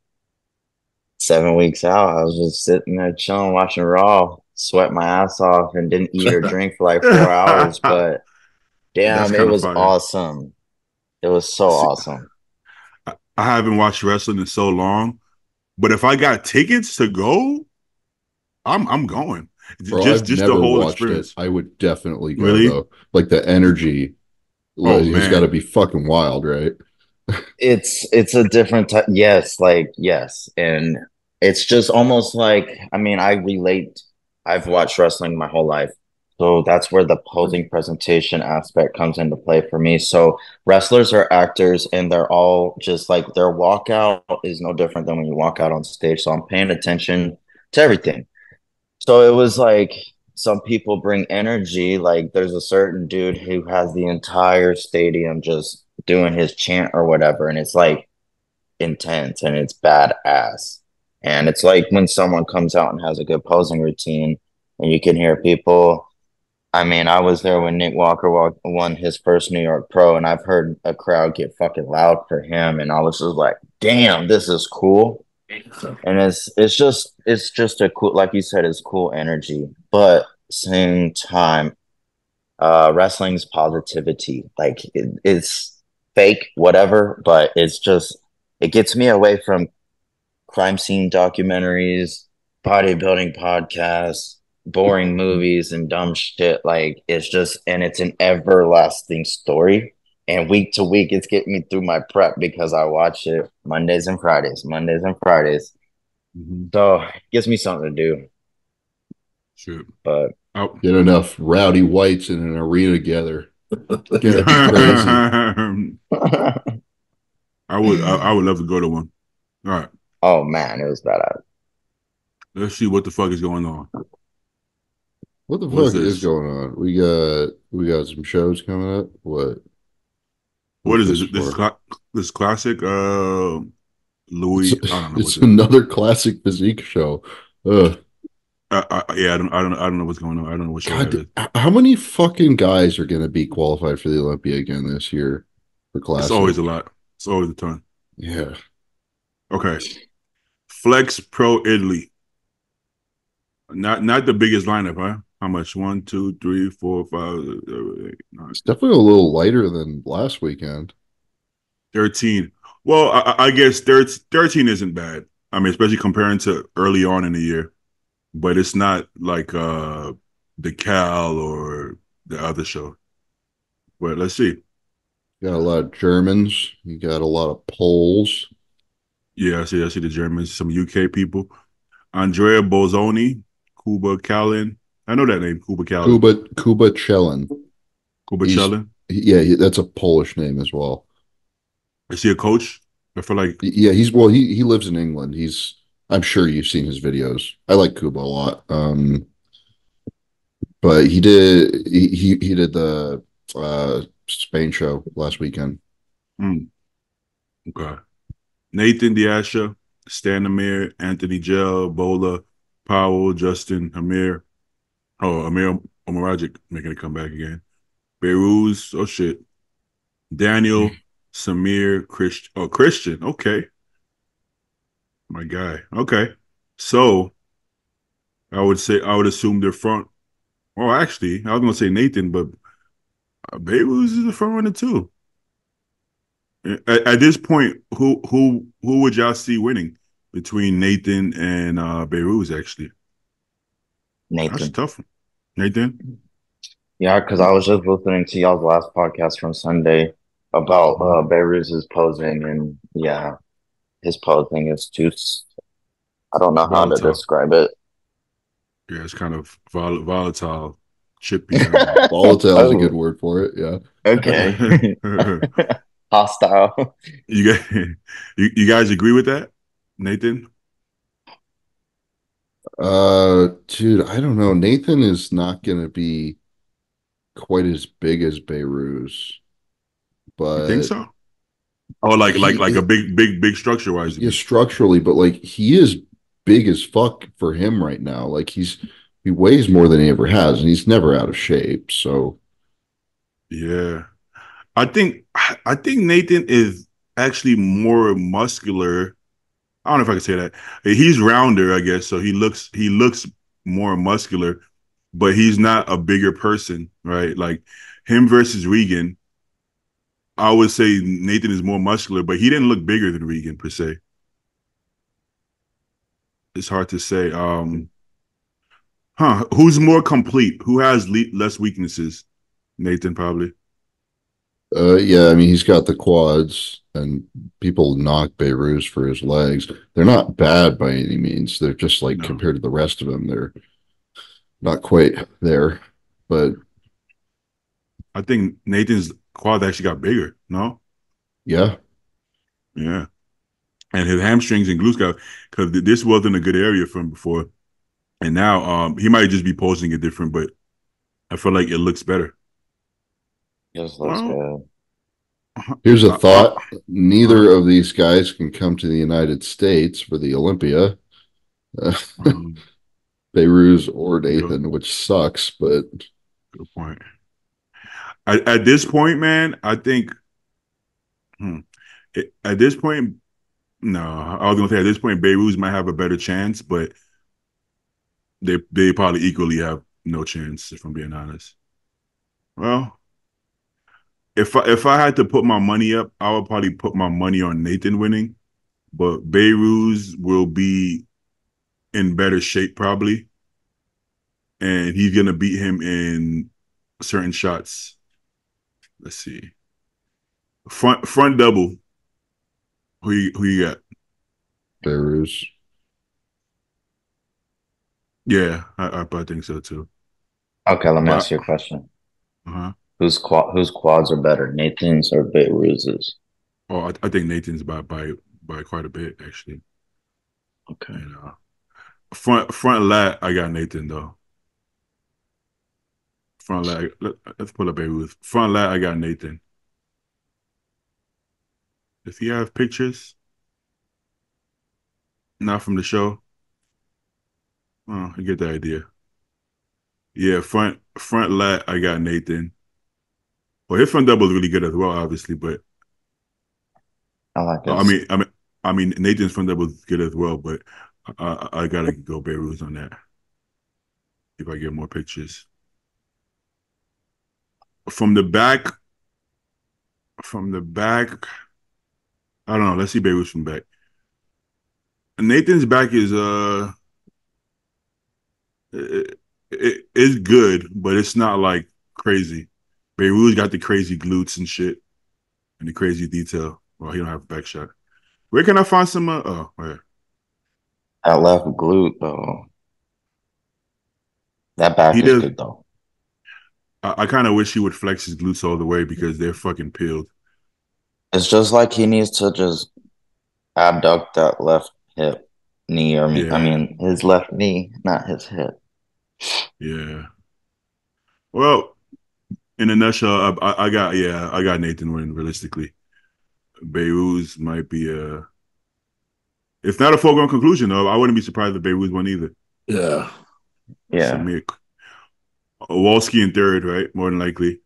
7 weeks out, I was just sitting there chilling, watching Raw, sweat my ass off, and didn't eat or drink for like 4 hours. But damn, it was awesome. It was so awesome. I haven't watched wrestling in so long, but if I got tickets to go, I'm going. Bro, just the whole experience. I would definitely go though. Like the energy, it's got to be fucking wild, right? It's a different type. Yes, yes, and it's just almost like I relate. I've watched wrestling my whole life, so that's where the posing presentation aspect comes into play for me. So wrestlers are actors, and they're all just like their walkout is no different than when you walk out on stage. So I'm paying attention to everything. So it was like some people bring energy. Like there's a certain dude who has the entire stadium just doing his chant or whatever, and it's like intense and it's badass. And it's like when someone comes out and has a good posing routine, and you can hear people. I was there when Nick Walker won his first New York Pro, and I've heard a crowd get fucking loud for him, and I was just like, "Damn, this is cool." And it's just a cool, like you said, it's cool energy, but same time, wrestling's positivity. Like it's fake, whatever, but it gets me away from crime scene documentaries, bodybuilding podcasts, boring movies, and dumb shit. Like it's an everlasting story. And week to week, it's getting me through my prep because I watch it Mondays and Fridays. Mm-hmm. So it gives me something to do. Sure. But get enough rowdy whites in an arena together. Get crazy. I would love to go to one. All right. Oh man, it was badass. Let's see what the fuck is going on. What the fuck is going on? We got some shows coming up. What is this? This classic Louis. I don't know. It's another classic physique show. Yeah, I don't know what's going on. I don't know what show that is. How many fucking guys are going to be qualified for the Olympia again this year for classic? It's always a lot. It's always a ton. Yeah. Okay. Flex Pro Italy. Not the biggest lineup, huh? How much? 1, 2, 3, 4, 5, 8, 9. It's definitely a little lighter than last weekend. 13. Well, I guess 13 isn't bad. Especially comparing to early on in the year. But it's not like the Cal or the other show. But let's see. You got a lot of Germans. You got a lot of Poles. Yeah, I see the Germans, some UK people. Andrea Bozzoni, Kuba Kalin. I know that name, Kuba Kalin. Kuba Chelin. Kuba Chelin? Yeah, that's a Polish name as well. Is he a coach? I feel like he lives in England. I'm sure you've seen his videos. I like Kuba a lot. But he did the Spain show last weekend. Okay. Nathan Diasha, Stan Amir, Anthony Gel, Bola, Powell, Justin, Amir. Oh, Amir Omaragic making a comeback again. Beiruz, oh shit. Daniel, Samir, Christian. Okay. My guy. Okay. So I would assume they're front. Oh, actually, I was gonna say Nathan, but Beiruz is the front runner too. At this point, who would y'all see winning between Nathan and Beiruz? Actually, Nathan. That's a tough one. Nathan. Yeah, because I was just listening to y'all's last podcast from Sunday about Beiruz's posing, and yeah, his posing is too. I don't know how to describe it. Yeah, it's kind of volatile, chippy. Volatile is a good Oh, word for it. Yeah. okay. Hostile. You guys, you guys agree with that, Nathan? Dude, I don't know. Nathan is not gonna be quite as big as Beirut, You think but so? Oh, like a he big structure wise, you yeah, mean? structurally, but like he is big as fuck for him right now. Like he weighs more than he ever has, and he's never out of shape. So Yeah, I think Nathan is actually more muscular. I don't know if I can say that. He's rounder, I guess, so he looks more muscular, but he's not a bigger person, right? Like him versus Regan, I would say Nathan is more muscular, but he didn't look bigger than Regan per se. It's hard to say. Who's more complete? Who has less weaknesses? Nathan probably. yeah, I mean he's got the quads, and people knock Beirut for his legs. They're not bad by any means. They're just like No, compared to the rest of them, they're not quite there. But I think Nathan's quad actually got bigger. No, yeah, yeah, and his hamstrings and glutes got because this wasn't a good area for him before, and now he might just be posing it different, but I feel like it looks better. Just looks Well, good. here's a uh, uh, thought. Neither of these guys can come to the United States for the Olympia. Uh, um, Beirut or good, Nathan, which sucks, but good point. At this point, man, I think hmm, at this point, no, I was gonna say at this point, Beirut might have a better chance, but they probably equally have no chance, if I'm being honest. Well, if I had to put my money up, I would probably put my money on Nathan winning, but Beirut will be in better shape probably, and he's gonna beat him in certain shots. Let's see, front double. Who you got? Beirut. Yeah, I think so too. Okay, let me ask But you a question. uh-huh. Whose quads are better, Nathan's or Beirut's? Oh, I think Nathan's by quite a bit actually. Okay. And front lat, I got Nathan though. Front lat, let's pull up Beirut. Front lat, I got Nathan. If you have pictures, not from the show, oh, you get the idea. Yeah, front lat, I got Nathan. Well, his front double is really good as well, obviously, but I like I his. mean, I mean, I mean, Nathan's front double is good as well, but I gotta go Beirut on that if I get more pictures. From the back, from the back, I don't know. Let's see Beirut from back. Nathan's back is good, but it's not like crazy. Beirut's got the crazy glutes and shit and the crazy detail. Well, he don't have a back shot. Where can I find some? Oh, where? That left glute though. That He back is does. good though. I kind of wish he would flex his glutes all the way because they're fucking peeled. It's just like he needs to just abduct that left hip knee, or I Yeah, mean his left knee, not his hip. yeah. Well, in a nutshell, I got Nathan winning realistically. Beirut's might be a. It's not a foregone conclusion though. I wouldn't be surprised if Beirut's won either. Yeah. Yeah. Samir Walski in third, right? More than likely.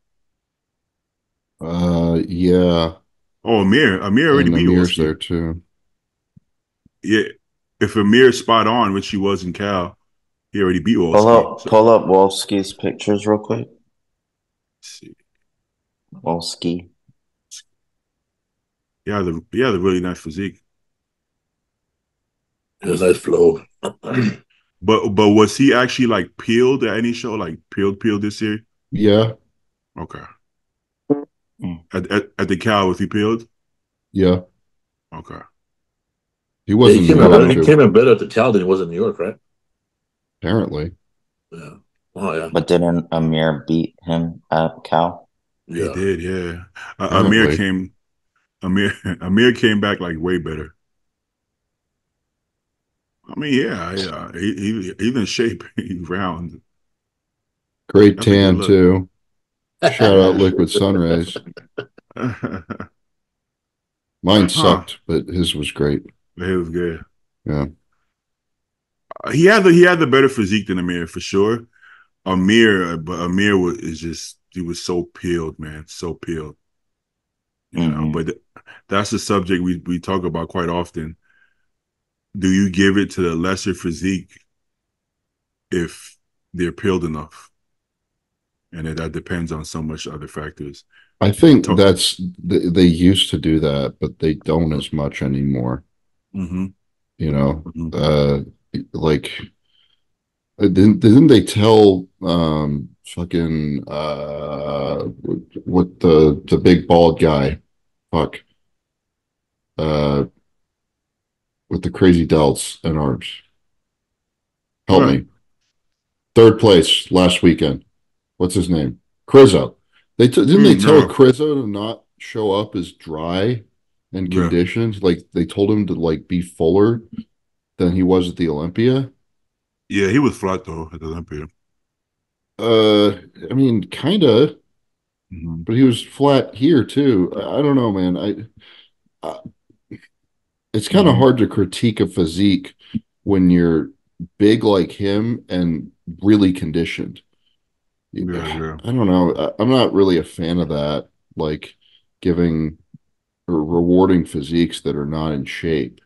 Yeah, Oh, Amir already and beat Amir's there Walski. too. Yeah, if Amir's spot on, which he was in Cal, he already beat Pull Walski. up So pull up Wolski's pictures real quick. let's see, Wolski. yeah, the really nice physique. It was nice flow. But was he actually like peeled at any show? Like peeled this year? Yeah, Okay. Mm. At the Cal, was he peeled? yeah. Okay. He Yeah, wasn't New How York about he too, came in better at the Cal than he was in New York, right? apparently. Yeah. Oh yeah. But didn't Amir beat him at Cal? He Yeah. did, yeah. Apparently. Amir came back like way better. I mean, yeah, he's in shape. He's round. Great That's a good tan look. too. Shout out Yeah. Liquid Sunrays. Mine Huh. sucked, but his was great. It was good. Yeah. He had the better physique than Amir for sure. But Amir he was so peeled, man, so peeled. Mm-hmm. But that's a subject we talk about quite often. Do you give it to the lesser physique if they're peeled enough? And that depends on so much other factors. I think they used to do that, but they don't as much anymore. Mm-hmm. You know, Mm-hmm. like didn't they tell fucking what the big bald guy, fuck, uh with the crazy delts and arms. Help Right. me. Third place last weekend. What's his name? Crizzo. Didn't they tell Yeah. Crizzo to not show up as dry and Yeah. conditioned? Like they told him to like be fuller than he was at the Olympia. Yeah, he was flat though at the Olympia. I mean, kinda, Mm-hmm. but he was flat here too. I don't know, man. I it's kind of Mm-hmm. hard to critique a physique when you're big like him and really conditioned. Yeah. I don't know. I'm not really a fan of that, like giving or rewarding physiques that are not in shape.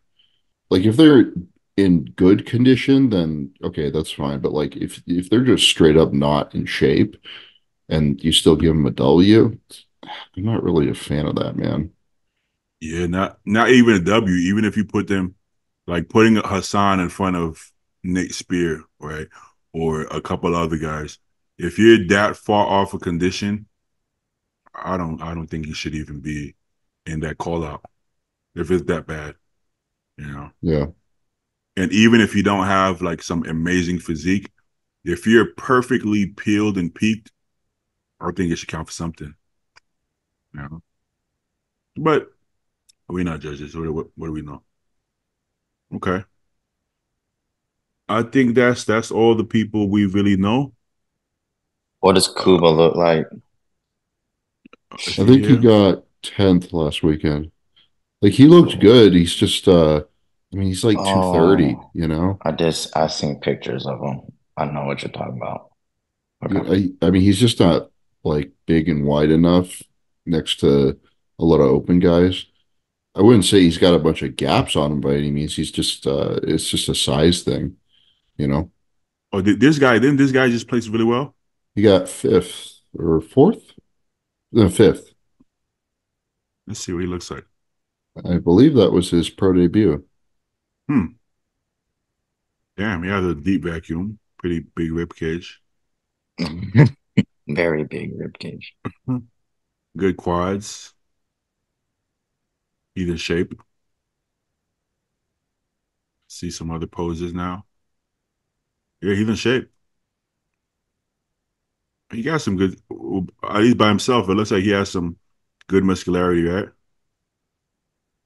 Like if they're in good condition, then okay, that's fine. But like if they're just straight up not in shape and you still give them a W, I'm not really a fan of that, man. Yeah, not even a W. Even if you put them like putting Hassan in front of Nate Spear, right, or a couple other guys. If you're that far off a condition, I don't think you should even be in that call out if it's that bad, you know. Yeah. And even if you don't have like some amazing physique, if you're perfectly peeled and peaked, I think it should count for something, you know. But we're not judges. What do we know? Okay. I think that's all the people we really know. What does Kuba look like? Is I he think he here? got 10th last weekend. Like he looked good. He's just I mean he's like 230, Oh, you know? I seen pictures of him. I know what you're talking about. Yeah, Okay. I mean he's just not like big and wide enough next to a lot of open guys. I wouldn't say he's got a bunch of gaps on him by any means. He's just it's just a size thing, you know. Oh, this guy, didn't this guy just plays really well? He got fifth or fourth? No, fifth. Let's see what he looks like. I believe that was his pro debut. Hmm. Damn, he has a deep vacuum. Pretty big rib cage. Very big rib cage. Good quads. He's in shape. See some other poses now. Yeah, he's in shape. He got some good, at least by himself, it looks like he has some good muscularity, right?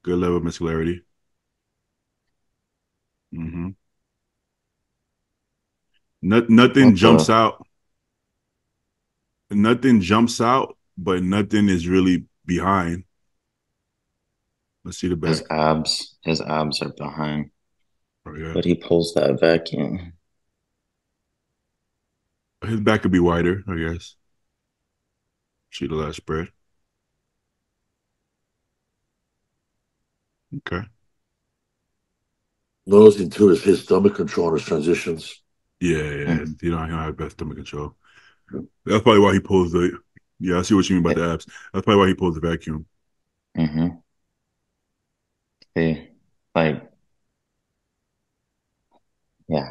Good level of muscularity. Mm-hmm. Nothing What jumps the out. Nothing jumps out, but nothing is really behind. Let's see the back. his abs are behind, Oh, yeah. but he pulls that vacuum. His back could be wider, I guess. See the last spread. Okay. Another thing too is his stomach control and his transitions. Yeah. Mm-hmm. He don't have best stomach control. That's probably why he pulls the. Yeah, I see what you mean about the abs. That's probably why he pulls the vacuum. Mm-hmm. See, like, yeah.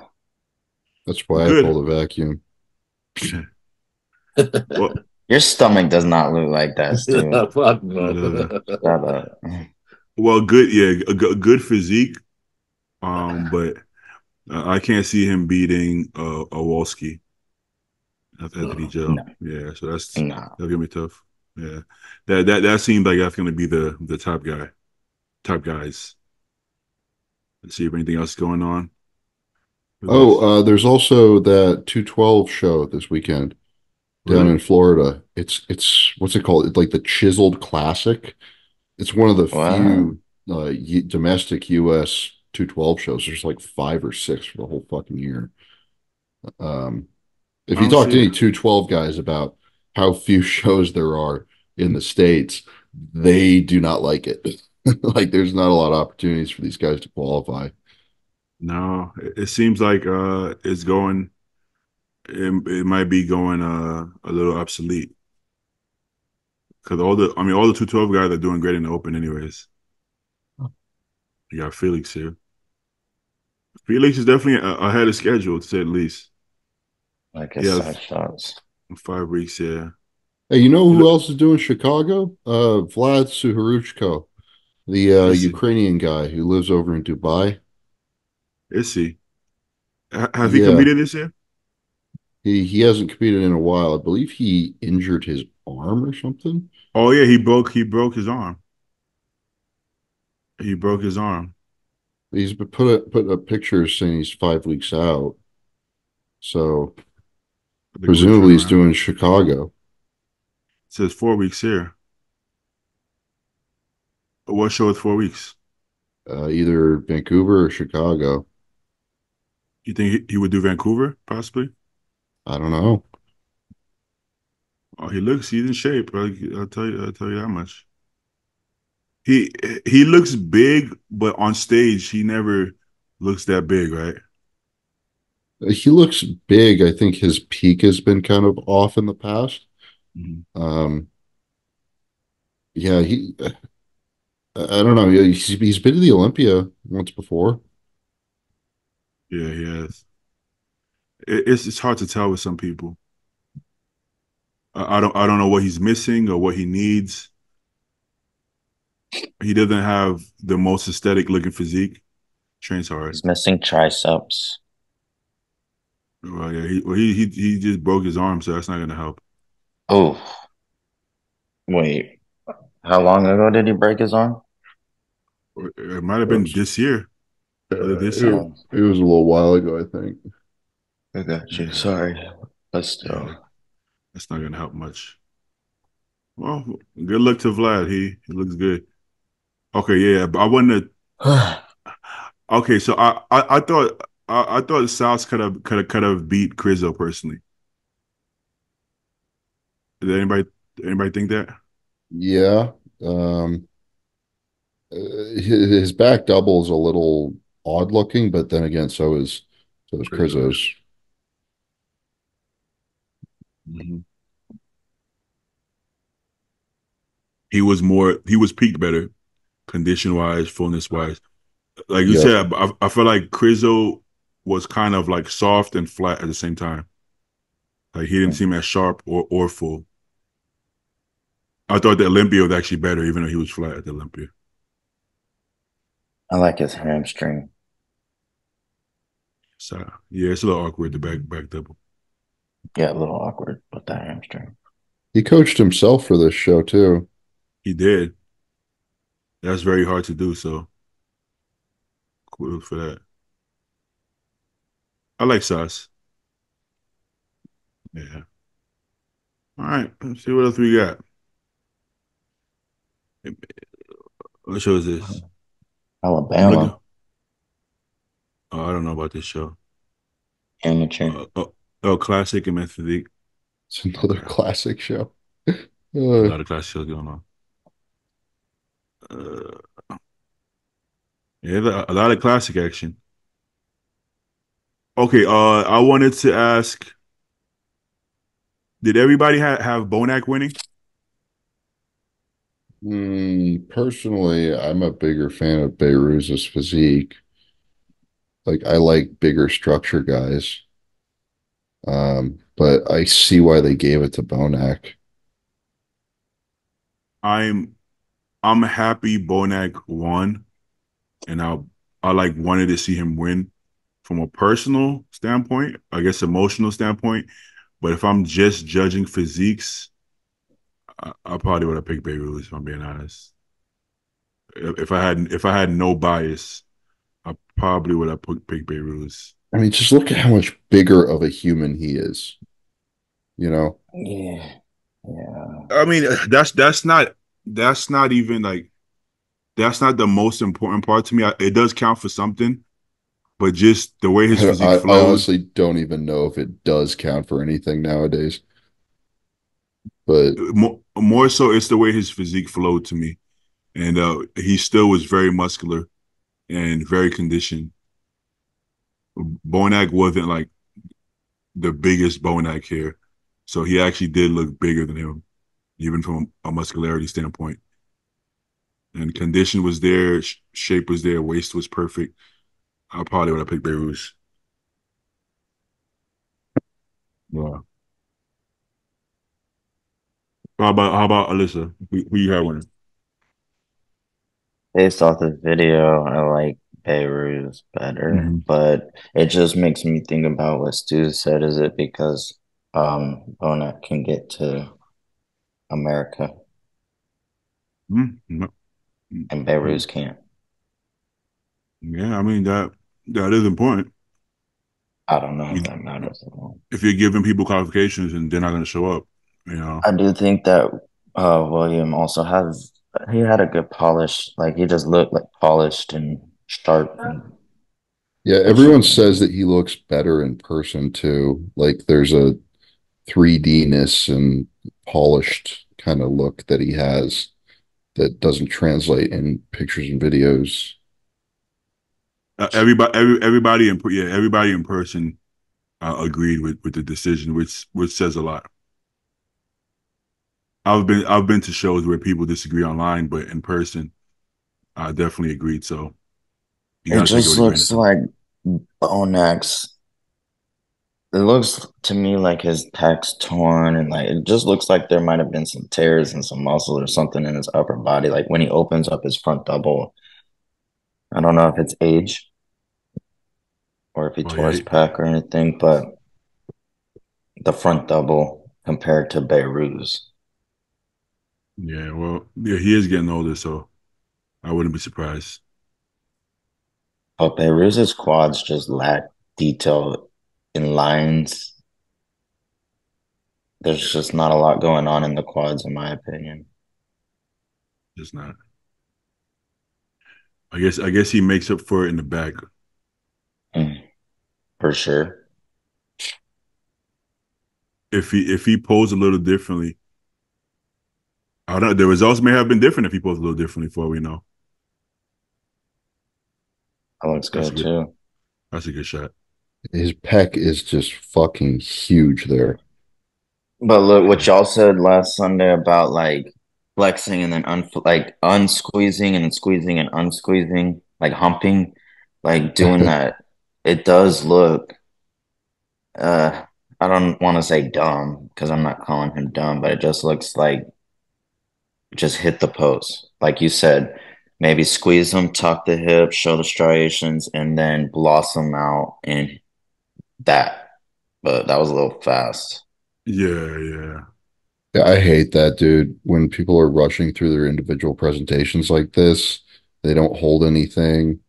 That's Well, why I good. pull the vacuum. Well, Your stomach does not look like that, Stu. Fuck no. Shut up. well, good. Yeah, a good physique. But I can't see him beating a Wolski. Anthony Joe. No. Yeah, so that's No. that'll gonna be tough. Yeah, that seems like that's gonna be the top guys. Let's see if anything else is going on. There's also that 212 show this weekend down Really? in Florida. It's what's it called? It's like the Chiseled Classic. It's one of the Wow. few domestic US 212 shows. There's like 5 or 6 for the whole fucking year. Um, if I you don't talk to see it. any 212 guys about how few shows there are in the States, they do not like it. Like there's not a lot of opportunities for these guys to qualify. No, it seems like it's going. It might be going a little obsolete because all the 212 guys are doing great in the open anyways. You got Felix here. Felix is definitely ahead of schedule to say the least. Like He his has side shots. 5 weeks. Yeah. Hey, you know He who look, else is doing Chicago? Vlad Suharuchko, the is he? Ukrainian guy who lives over in Dubai. Is he? Has he Yeah, competed this year? he hasn't competed in a while. I believe he injured his arm or something. Oh yeah, he broke his arm. He broke his arm. He's been put up pictures saying he's 5 weeks out. So I think we'll turn presumably he's around. doing Chicago. It says 4 weeks here. What show is 4 weeks? Either Vancouver or Chicago. You think he would do Vancouver possibly? I don't know. Oh, he's in shape. I'll tell you that much. He he looks big, but on stage he never looks that big, right? He looks big. I think his peak has been kind of off in the past. Mm-hmm. Yeah, I don't know. He's been to the Olympia once before. Yeah, he has. It's hard to tell with some people. I don't know what he's missing or what he needs. He doesn't have the most aesthetic looking physique. Trains hard. He's missing triceps. Well, yeah, he just broke his arm, so that's not gonna help. Oh, wait. How long ago did he break his arm? It might have It been was, this year, early this year. Oh, it was a little while ago, I think. I got you. Yeah, Sorry. But yeah, still. that's not gonna help much. Well, good luck to Vlad. He looks good. Okay, yeah, but I wanted I to. Okay, so I thought South could have beat Crizzo personally. Did anybody think that? Yeah. Um, his back double is a little odd looking, but then again, so is Crizzo's. Crizzo's. Mm-hmm. He was peaked better, condition wise, fullness wise. Like you Yep. said, I feel like Crizzo was kind of like soft and flat at the same time. Like he didn't seem as sharp or full. I thought the Olympia was actually better, even though he was flat at the Olympia. like his hamstring. So yeah, it's a little awkward the back double. Yeah, a little awkward with that hamstring. He coached himself for this show too. He did. That's very hard to do. So kudos for that. I like Sauce. Yeah. All right. Let's see what else we got. What show is this? I'm looking. Alabama Oh, I don't know about this show. amateur. Classic and Physique. It's another Okay. classic show. A Uh, lot of classic shows going on. Yeah, a lot of classic action. Okay, I wanted to ask, did everybody have Bonac winning? Personally, I'm a bigger fan of Beirut's physique. Like I like bigger structure guys. But I see why they gave it to Bonac. I'm happy Bonac won, and I like wanted to see him win from a personal standpoint, I guess emotional standpoint. But if I'm just judging physiques, I probably would have picked BOYZ, if I'm being honest. If I had no bias, I probably would have picked BOYZ. I mean, just look at how much bigger of a human he is. You know? Yeah. Yeah. I mean, that's not even like that's not the most important part to me. It does count for something, but just the way his physique I flows. honestly don't even know if it does count for anything nowadays. But More so, it's the way his physique flowed to me, and he still was very muscular and very conditioned. Bonak wasn't like the biggest Bonak here, so he actually did look bigger than him, even from a muscularity standpoint. And condition was there, shape was there, waist was perfect. I probably would have picked BOYZ. Yeah. How about Alyssa? Who you have winning? Based off the video, I like BOYZ better, Mm-hmm. but it just makes me think about what Stu said. Is it because Bonak can get to America Mm-hmm. and Mm-hmm. BOYZ can't? Yeah, I mean that is important. I don't know if You, that matters at all. if you're giving people qualifications and they're not going to show up, I do think that William also has he had a good polish. Like he just looked like polished and sharp, and yeah, which everyone says that he looks better in person too. Like there's a 3D-ness and polished kind of look that he has that doesn't translate in pictures and videos. everybody in person agreed with the decision, which says a lot. I've been to shows where people disagree online, but in person, I definitely agreed. So you it got to take it just with a grain of looks salt. like Bonak's. It looks to me like his pec's torn, and like it just looks like there might have been some tears and some muscle or something in his upper body. Like when he opens up his front double, I don't know if it's age or if he Oh tore his yeah, pec or anything, but the front double compared to BOYZ. yeah. Well, yeah, he is getting older, so I wouldn't be surprised. But BOYZ's quads just lack detail in lines. There's Yeah, just not a lot going on in the quads, in my opinion. just not. I guess he makes up for it in the back. Mm, for sure. If he posed a little differently, I don't know. The results may have been different if he posed a little differently. For all we know, That looks that's a good good. too. That's a good shot. His pec is just fucking huge there. But look, what y'all said last Sunday about like flexing and then like unsqueezing and then squeezing and unsqueezing, like humping, like doing that, it does look uh I don't want to say dumb because I'm not calling him dumb, but it just looks like just hit the post. Like you said, maybe squeeze them, tuck the hips, show the striations, and then blossom out in that. But that was a little fast. Yeah, yeah. Yeah, I hate that, dude. When people are rushing through their individual presentations like this, they don't hold anything.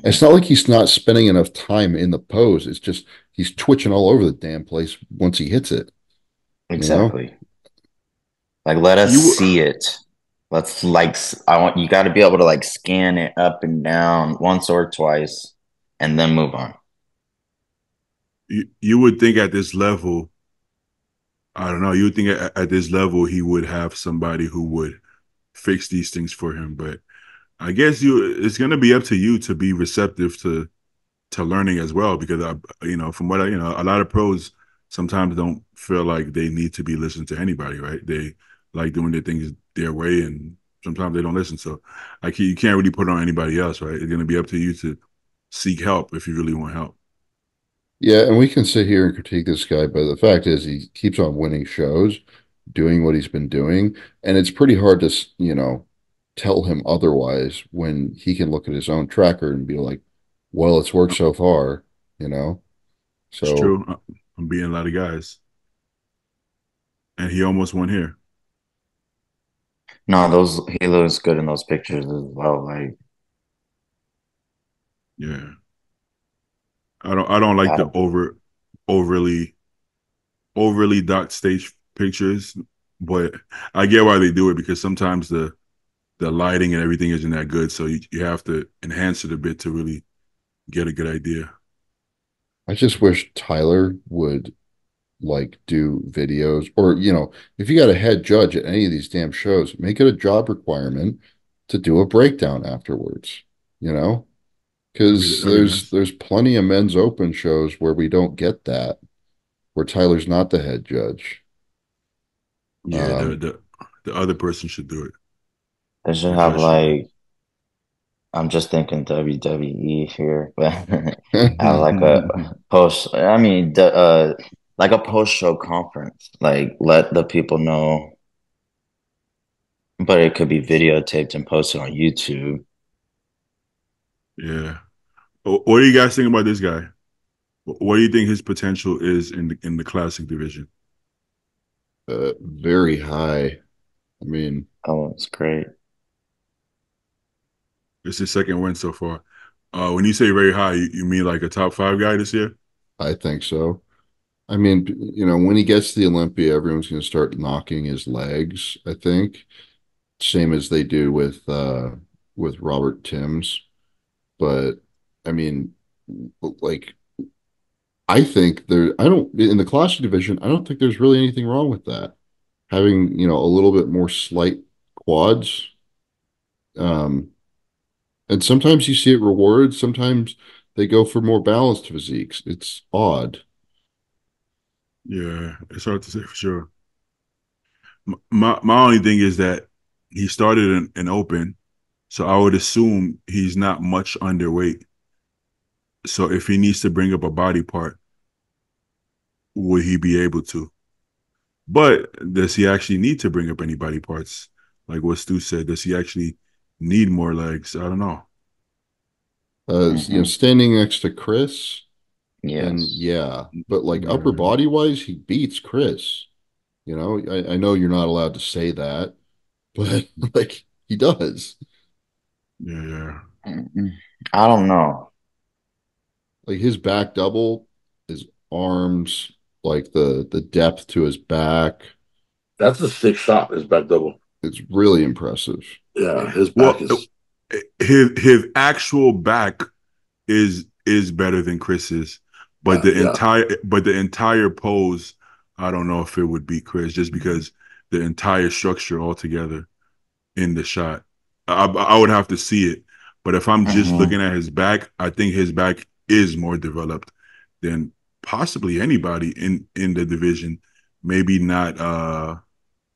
It's Mhm. not like he's not spending enough time in the pose. It's just he's twitching all over the damn place once he hits it, you know? Exactly. Like, let us You see it. Let's like, I want you got to be able to like scan it up and down once or twice and then move on. you would think at this level, I don't know. You would think at this level he would have somebody who would fix these things for him, but I guess it's going to be up to you to be receptive to learning as well, because from what a lot of pros sometimes don't feel like they need to be listened to anybody, right? They like doing their things their way, and sometimes they don't listen. So like you can't really put it on anybody else, right? It's going to be up to you to seek help if you really want help. Yeah, and we can sit here and critique this guy, but the fact is he keeps on winning shows, doing what he's been doing, and it's pretty hard to, tell him otherwise when he can look at his own tracker and be like, well, it's worked so far, you know? It's So true. I'm beating a lot of guys. And he almost won here. No, he looks good in those pictures as well. Like, yeah. I don't like the overly docked stage pictures, but I get why they do it, because sometimes the lighting and everything isn't that good, so you have to enhance it a bit to really get a good idea. I just wish Tyler would like do videos, or if you got a head judge at any of these damn shows, make it a job requirement to do a breakdown afterwards, because That'd be nice. there's plenty of men's open shows where we don't get that, where Tyler's not the head judge. Yeah, the other person should do it. they should The have judge should do like, I'm just thinking WWE here, but have like a post. I mean, like a post-show conference. Like, let the people know, but it could be videotaped and posted on YouTube. Yeah. What do you guys think about this guy? What do you think his potential is in the classic division? Very high. I mean, Oh, it's great. It's his second win so far. When you say very high, you mean like a top 5 guy this year? I think so. I mean, when he gets to the Olympia, everyone's going to start knocking his legs, I think. Same as they do with Robert Timms. But I mean, like, I think I don't, in the classic division, I don't think there's really anything wrong with that. Having, a little bit more slight quads. And sometimes you see it rewarded, sometimes they go for more balanced physiques. It's odd. Yeah, it's hard to say for sure. My only thing is that he started an open, so I would assume he's not much underweight. So if he needs to bring up a body part, would he be able to? But does he actually need to bring up any body parts? Like what Stu said, does he actually need more legs? I don't know. Standing next to Chris, then Yes. yeah. But like upper Yeah, body wise, he beats Chris. I know you're not allowed to say that, but like he does. yeah. I don't know. Like his back double, his arms, like the depth to his back. That's a sick shot, his back double. It's really impressive. Yeah, his back Well, is. his actual back is better than Chris's, but Yeah. the entire pose, I don't know if it would beat Chris, just because the entire structure altogether in the shot. I would have to see it, but if I'm just looking at his back, I think his back is more developed than possibly anybody in the division. Maybe not.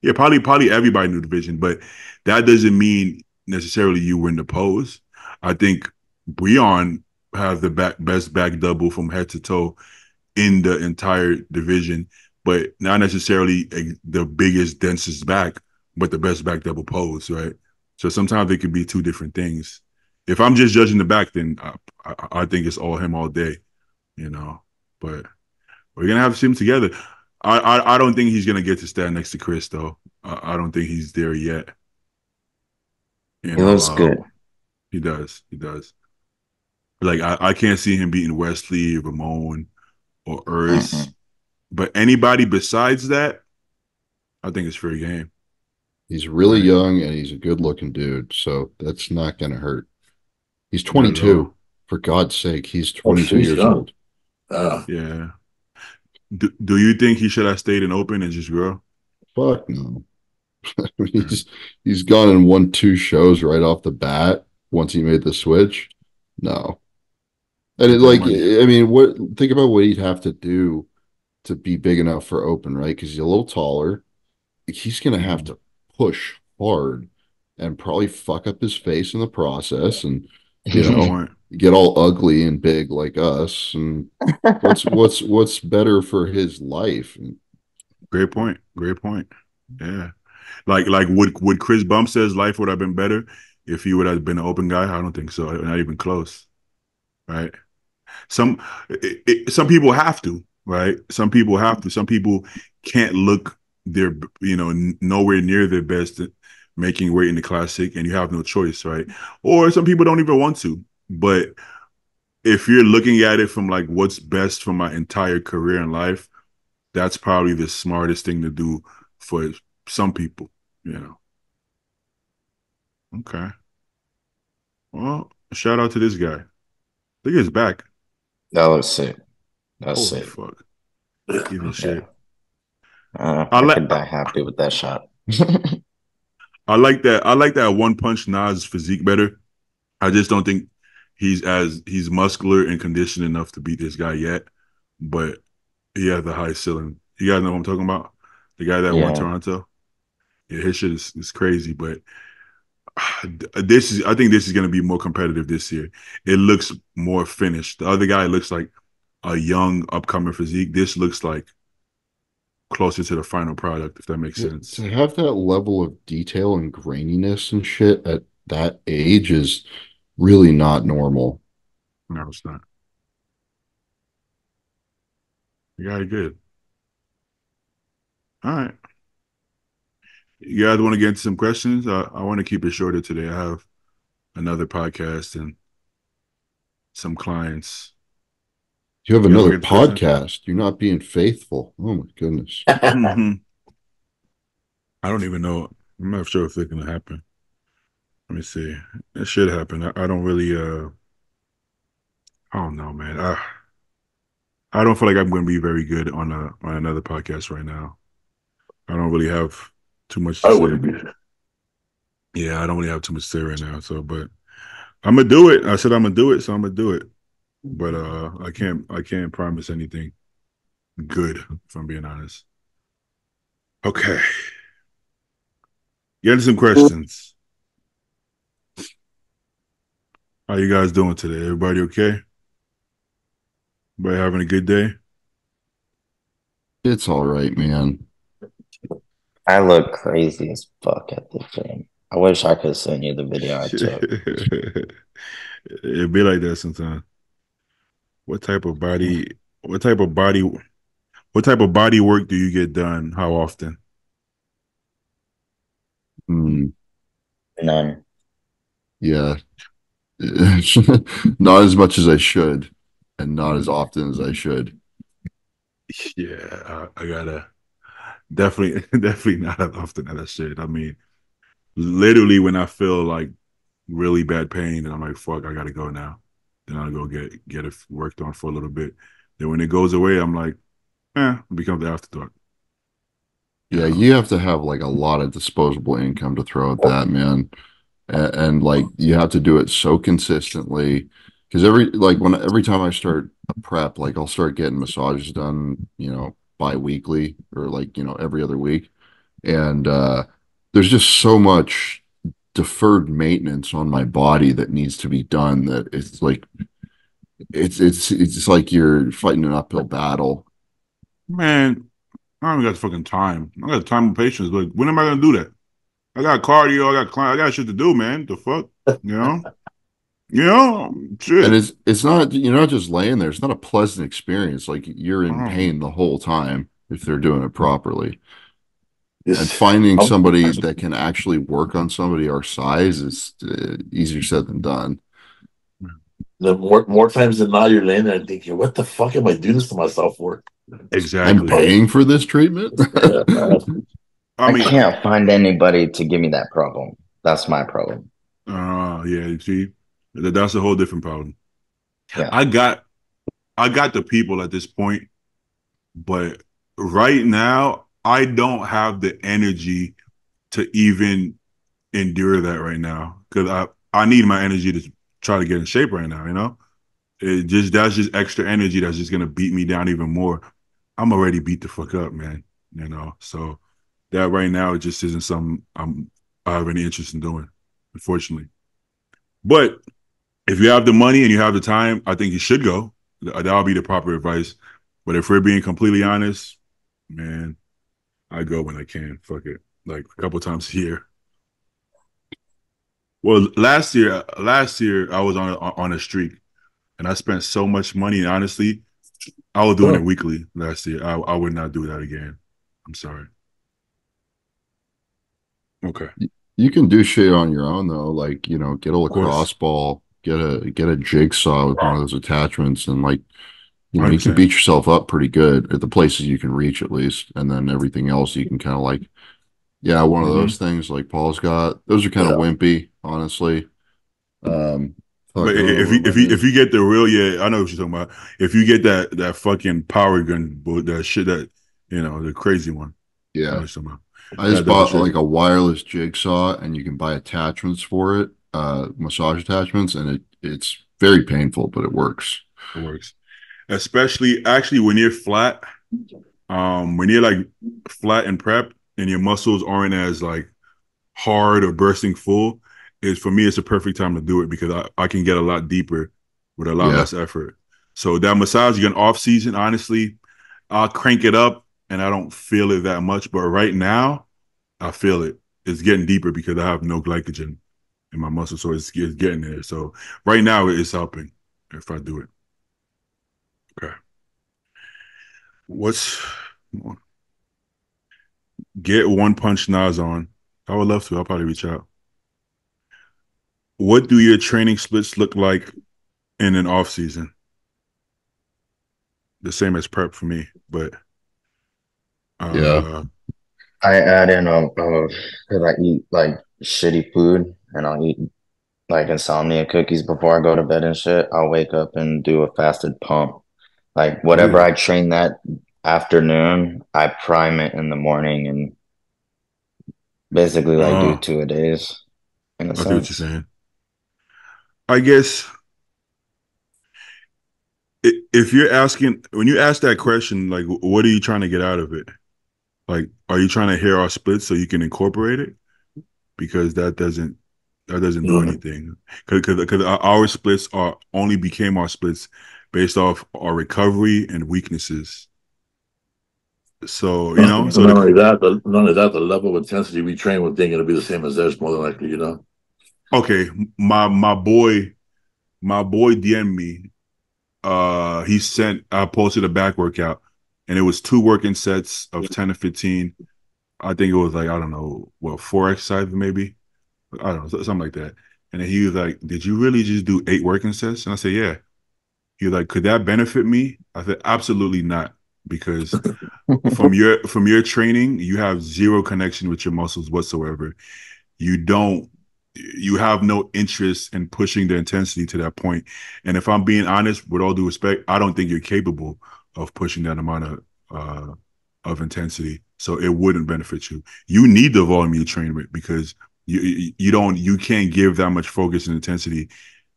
Yeah, probably everybody in the division, but that doesn't mean necessarily you win the pose. I think Breon have the best back double from head to toe in the entire division, but not necessarily the biggest, densest back, but the best back double pose, right? So sometimes they could be two different things. If I'm just judging the back, then I think it's all him all day, you know. But we're gonna have to see him together. I don't think he's gonna get to stand next to Chris though. I don't think he's there yet. You He know, looks good. he does. He does. Like I can't see him beating Wesley, Ramon, or Urs. But anybody besides that, I think it's fair game. He's really Right. young and he's a good looking dude, so that's not going to hurt. He's Not at 22. all. For God's sake, he's Oh, 22 she's years young. old. Yeah. Do you think he should have stayed in open and just grow? Fuck no. I mean, he's gone and won 2 shows right off the bat once he made the switch. No. And Get it, that like, money. I mean, think about what he'd have to do to be big enough for open, right? Because he's a little taller. He's going to have to push hard and probably fuck up his face in the process, and Good point. get all ugly and big like us. And what's better for his life? Great point. Great point. Yeah. Like would Chris Bump says life would have been better if he would have been an open guy? I don't think so. Not even close. Right. Some people have to. right? Some people have to. Some people can't look their, nowhere near their best making weight in the classic, and you have no choice, right? Or some people don't even want to. But if you're looking at it from like what's best for my entire career in life, that's probably the smartest thing to do for some people, you know. Okay. Well, shout out to this guy. Look at his back. That was sick. That's Holy sick. fuck. Give a shit. I could die happy with that shot. I like that. I like that one punch Nas physique better. I just don't think he's muscular and conditioned enough to beat this guy yet. But he has the high ceiling. You guys know what I'm talking about? The guy that won Toronto. Yeah, his shit is crazy. But I think this is going to be more competitive this year. It looks more finished. The other guy looks like a young upcoming physique. This looks like closer to the final product, if that makes sense. To have that level of detail and graininess and shit at that age is really not normal. No, it's not. You got it good. All right. You guys want to get into some questions? I want to keep it shorter today. I have another podcast and some clients. You have another podcast. You're not being faithful. Oh my goodness. I don't even know. I'm not sure if it's going to happen. Let me see. It should happen. I don't really. I don't know, man. I don't feel like I'm going to be very good on another podcast right now. I don't really have too much to say. wouldn't be. Yeah, I don't really have too much to say right now. So, but I'm gonna do it. I said I'm gonna do it, so I'm gonna do it. But I can't promise anything good, if I'm being honest. Okay. Get into some questions. How you guys doing today? Everybody okay? Everybody having a good day? It's all right, man. I look crazy as fuck at the gym. I wish I could send you the video I took. It'd be like that sometimes. What type of body work do you get done? How often? None. Yeah. Not as much as I should, and not as often as I should. Yeah, I gotta definitely not as often as I should. I mean, literally when I feel like really bad pain and I'm like, fuck, I gotta go now. Then I'll go get it worked on for a little bit. Then when it goes away, I'm like, it becomes the afterthought. Yeah, you have to have like a lot of disposable income to throw at that, man. And like you have to do it so consistently. Because every time I start a prep, like I'll start getting massages done, bi-weekly or every other week. And there's just so much deferred maintenance on my body that needs to be done that it's like it's like you're fighting an uphill battle. Man, I don't got fucking time. I got time and patience, but when am I gonna do that? I got cardio, I got shit to do, man. The fuck? Shit. And it's not, you're not just laying there. It's not a pleasant experience. Like you're in pain the whole time if they're doing it properly. And finding somebody that can actually work on somebody our size is easier said than done. The more times than not, you're laying there and thinking, "What the fuck am I doing this to myself for?" Exactly. I'm paying for this treatment. I can't find anybody to give me that problem. That's my problem. Yeah, you see, that's a whole different problem. Yeah. I got the people at this point, but right now I don't have the energy to even endure that right now because I need my energy to try to get in shape right now. That's just extra energy that's just gonna beat me down even more. I'm already beat the fuck up, man. So that right now it just isn't something I have any interest in doing, unfortunately. But if you have the money and you have the time, I think you should go. That'll be the proper advice. But if we're being completely honest, man, I go when I can. Fuck it, like a couple times a year. Well, last year I was on a streak, and I spent so much money. Honestly, I was doing it weekly last year. I would not do that again. I'm sorry. Okay. You can do shit on your own though, like get a lacrosse ball, get a jigsaw with one of those attachments, and you can 100%. beat yourself up pretty good at the places you can reach at least, and then everything else you can kind of one of those things like Paul's got. Those are kind of wimpy, honestly. But if you get the real, I know what you're talking about. If you get that fucking power gun, that shit, that the crazy one. Yeah, I just bought like a wireless jigsaw, and you can buy attachments for it, massage attachments, and it's very painful, but it works. It works, especially actually when you're flat. When you're like flat and prep, and your muscles aren't as like hard or bursting full, for me it's a perfect time to do it because I can get a lot deeper with a lot less effort. So that massage gun off season, honestly, I'll crank it up and I don't feel it that much. But right now, I feel it. It's getting deeper because I have no glycogen in my muscle, so it's getting there. So right now, it's helping if I do it. Okay. Get One Punch Nas on. I would love to. I'll probably reach out. What do your training splits look like in an off season? The same as prep for me, but I add in because I eat like shitty food and I'll eat like insomnia cookies before I go to bed and shit. I'll wake up and do a fasted pump. Like whatever I train that afternoon, I prime it in the morning and basically do 2-a-days. In a sense. I see what you're saying. I guess if you're asking, when you ask that question, like, what are you trying to get out of it? Like, are you trying to hear our splits so you can incorporate it? Because that doesn't do anything. Because our splits became our splits based off our recovery and weaknesses. So so not only that, the level of intensity we train with ain't gonna be the same as theirs, more than likely. Okay, my boy DM'd me. I posted a back workout, and it was 2 working sets of 10 to 15. I think it was like, I don't know, 4 exercises maybe. I don't know, something like that. And then he was like, "Did you really just do 8 working sets?" And I said, "Yeah." He was like, "Could that benefit me?" I said, "Absolutely not, because from your training, you have zero connection with your muscles whatsoever. You have no interest in pushing the intensity to that point. And if I'm being honest, with all due respect, I don't think you're capable of pushing that amount of intensity. So it wouldn't benefit you. You need the volume you train with, because you can't give that much focus and intensity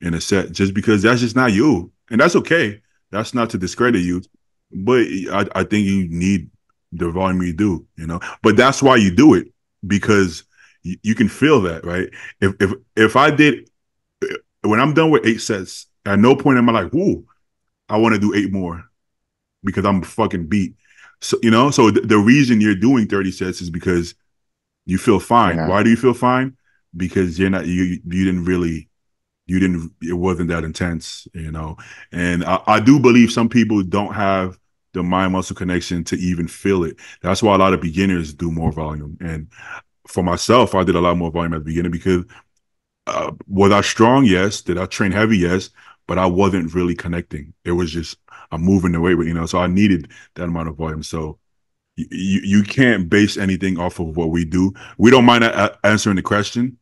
in a set, just because that's just not you. And that's okay. That's not to discredit you, but I think you need the volume you do, but that's why you do it, because you can feel that, right? If I did, when I'm done with 8 sets, at no point am I like, "Ooh, I want to do 8 more," because I'm fucking beat. So so the reason you're doing 30 sets is because you feel fine. Why do you feel fine? Because it wasn't that intense, And I do believe some people don't have the mind muscle connection to even feel it. That's why a lot of beginners do more volume. And for myself, I did a lot more volume at the beginning because was I strong? Yes. Did I train heavy? Yes. But I wasn't really connecting. It was just I'm moving the weight, so I needed that amount of volume. So you can't base anything off of what we do. We don't mind answering the question,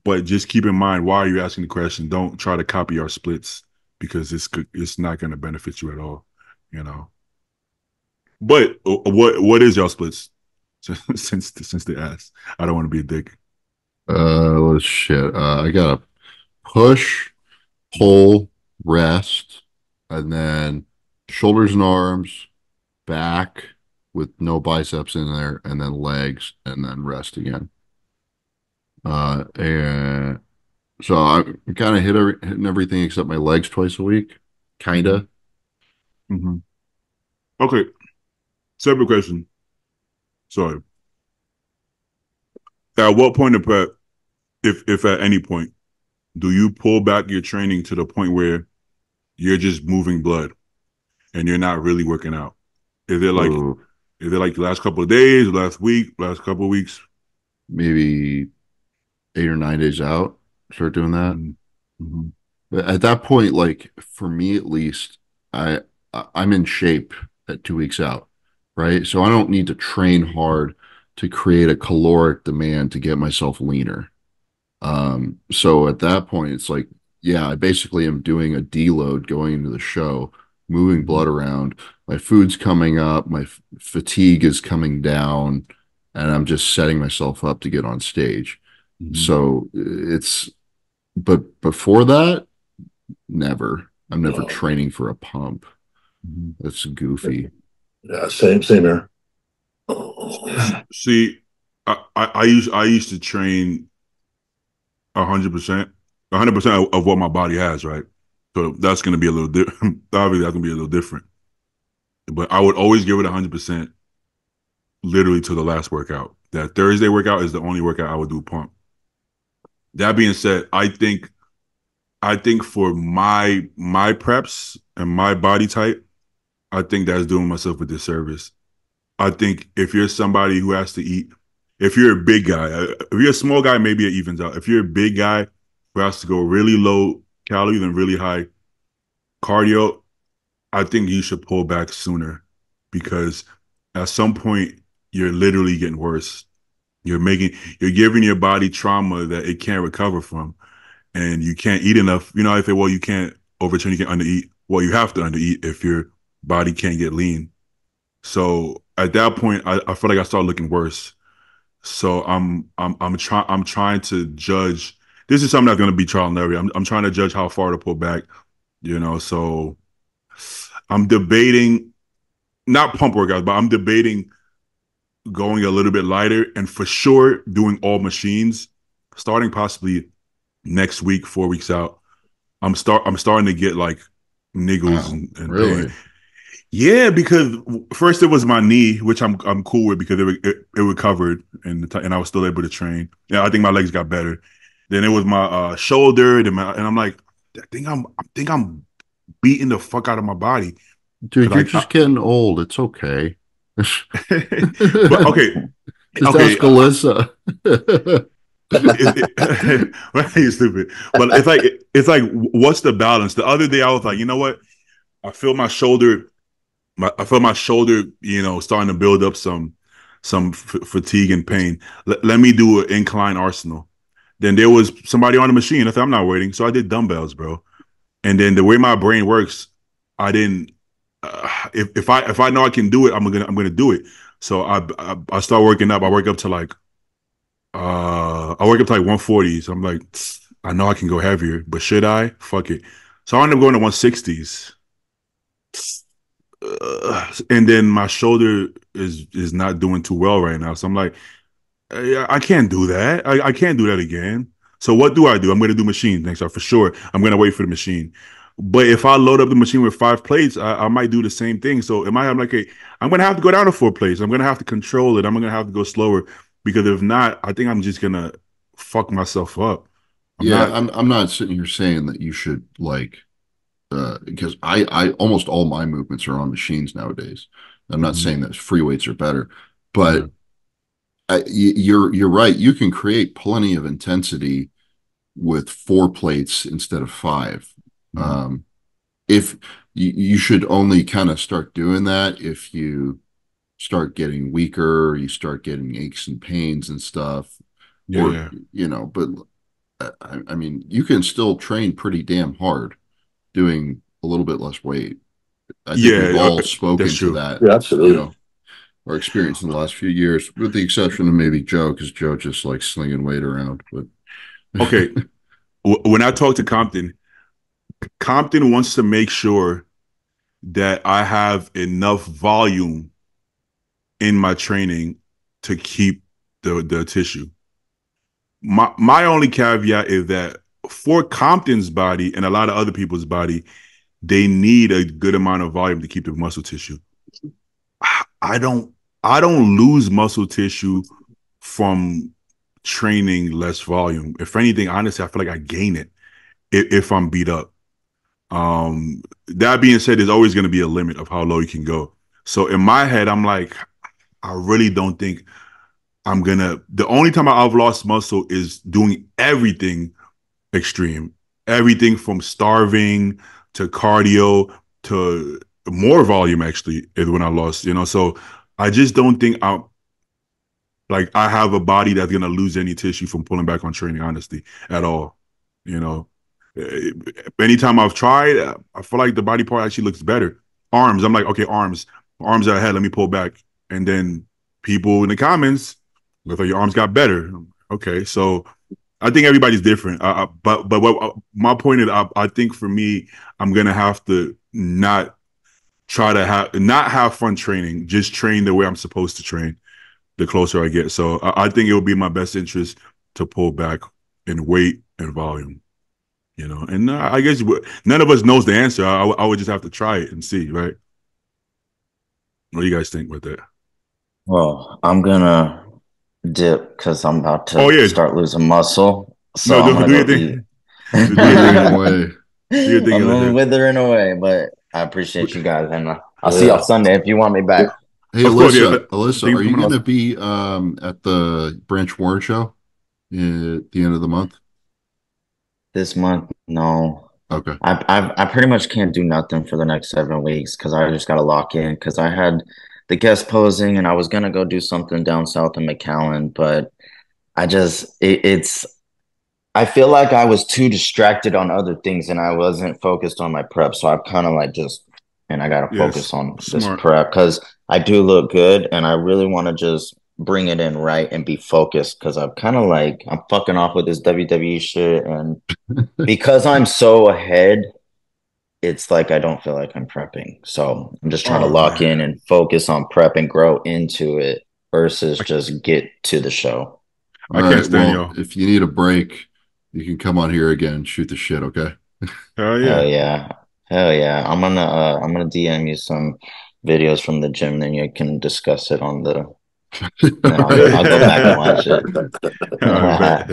but just keep in mind, why are you asking the question? Don't try to copy our splits, because it's not going to benefit you at all, But what is y'all splits? Since they asked, I don't want to be a dick. Shit. I got a push, pull, rest, and then shoulders and arms, back with no biceps in there, and then legs, and then rest again. And so I'm kind of hitting everything except my legs twice a week, kinda. Mm-hmm. Okay. Separate question. Sorry. At what point of prep, if at any point, do you pull back your training to the point where you're just moving blood? and you're not really working out? Is it like the last couple of days, last week, last couple of weeks? Maybe 8 or 9 days out, start doing that. Mm-hmm. But at that point, like for me at least, I'm in shape at 2 weeks out, right? So I don't need to train hard to create a caloric demand to get myself leaner. So at that point, it's like, yeah, I basically am doing a deload going into the show, moving blood around. My food's coming up, my fatigue is coming down, and I'm just setting myself up to get on stage. Mm-hmm. So but before that, never. I'm never No. training for a pump. That's goofy. Yeah, same here. See, I used to train 100%, 100% of what my body has, right? So that's going to be a little different. Obviously, that's going to be a little different. But I would always give it 100%, literally to the last workout. That Thursday workout is the only workout I would do pump. That being said, I think for my preps and my body type, I think that's doing myself a disservice. I think if you're somebody who has to eat, if you're a big guy, if you're a small guy, maybe it evens out. If you're a big guy who has to go really low calories and really high cardio, I think you should pull back sooner, because at some point you're literally getting worse. You're giving your body trauma that it can't recover from, and you can't eat enough. You know, I say, well, you can't overtrain, you can undereat. Well, you have to undereat if your body can't get lean. So at that point, I feel like I start looking worse. So I'm trying to judge. This is something that's going to be trial and error. I'm trying to judge how far to pull back. You know, so I'm debating, not pump workouts, but I'm debating going a little bit lighter, and for sure doing all machines, starting possibly next week, 4 weeks out. I'm starting to get like niggles and really pain. Yeah, because first it was my knee, which I'm cool with because it recovered and I was still able to train. Yeah, I think my legs got better. Then it was my shoulder, and I'm like, I think I'm beating the fuck out of my body. Dude, you're just getting old. It's okay. But okay. Just ask Alyssa. You're stupid. But it's like, what's the balance? The other day I was like, you know what? I feel my shoulder, you know, starting to build up some fatigue and pain. Let me do an incline arsenal. Then there was somebody on the machine. I said, I'm not waiting. So I did dumbbells, bro. And then the way my brain works, I didn't. If I know I can do it, I'm gonna do it. So I start working up. I work up to like 140. So I'm like, I know I can go heavier, but should I? Fuck it. So I ended up going to 160s. And then my shoulder is not doing too well right now. So I'm like, I can't do that. I can't do that again. So what do? I'm going to do machine next time for sure. I'm going to wait for the machine. But if I load up the machine with 5 plates, I might do the same thing. So am I? I'm like, hey, I'm going to have to go down to 4 plates. I'm going to have to control it. I'm going to have to go slower, because if not, I think I'm just going to fuck myself up. I'm not sitting here saying that you should like, because I almost all my movements are on machines nowadays. I'm not saying that free weights are better, but you're right. You can create plenty of intensity with 4 plates instead of 5. If you should only kind of start doing that if you start getting weaker, you start getting aches and pains and stuff, or you know. But I mean, you can still train pretty damn hard doing a little bit less weight. I think we've all spoken to that. Yeah, absolutely. You know, our experience in the last few years, with the exception of maybe Joe, because Joe just likes slinging weight around. But okay, when I talk to Compton wants to make sure that I have enough volume in my training to keep the tissue. My only caveat is that for Compton's body and a lot of other people's body, they need a good amount of volume to keep the muscle tissue. I don't lose muscle tissue from training less volume. If anything, honestly, I feel like I gain it if I'm beat up. That being said, there's always going to be a limit of how low you can go. So in my head, I'm like, I really don't think the only time I've lost muscle is doing everything extreme, everything from starving to cardio to more volume actually is when I lost, so I just don't think I have a body that's going to lose any tissue from pulling back on training, honestly, at all. You know, anytime I've tried, I feel like the body part actually looks better. Arms, I'm like, okay, arms are ahead. Let me pull back. And then people in the comments look like your arms got better. Okay, so I think everybody's different. But what my point is, I think for me, I'm gonna have to not have fun training. Just train the way I'm supposed to train. The closer I get, so I think it will be in my best interest to pull back in weight and volume. And I guess none of us knows the answer. I would just have to try it and see, right? What do you guys think with that? Well, I'm gonna dip because I'm about to start losing muscle. So no, I'm gonna do go your thing. eat. Do your thing. I'm withering away, but I appreciate you guys, and I'll see y'all Sunday if you want me back. Hey, Alyssa, are you going to be at the Branch Warren show at the end of the month? This month, no. Okay. I pretty much can't do nothing for the next 7 weeks because I just got to lock in because I had the guest posing and I was gonna go do something down south in McAllen, but I feel like I was too distracted on other things and I wasn't focused on my prep, so I've kind of like and I got to focus on this prep because I do look good and I really want to just bring it in right and be focused because I'm fucking off with this WWE shit. And because I'm so ahead, it's like I don't feel like I'm prepping. So I'm just trying to lock in and focus on prep and grow into it versus just get to the show. I can't stand y'all. If you need a break, you can come on here again and shoot the shit, okay? Hell yeah. Hell yeah. I'm gonna DM you some videos from the gym, then you can discuss it on the I'll go back and watch it. All right,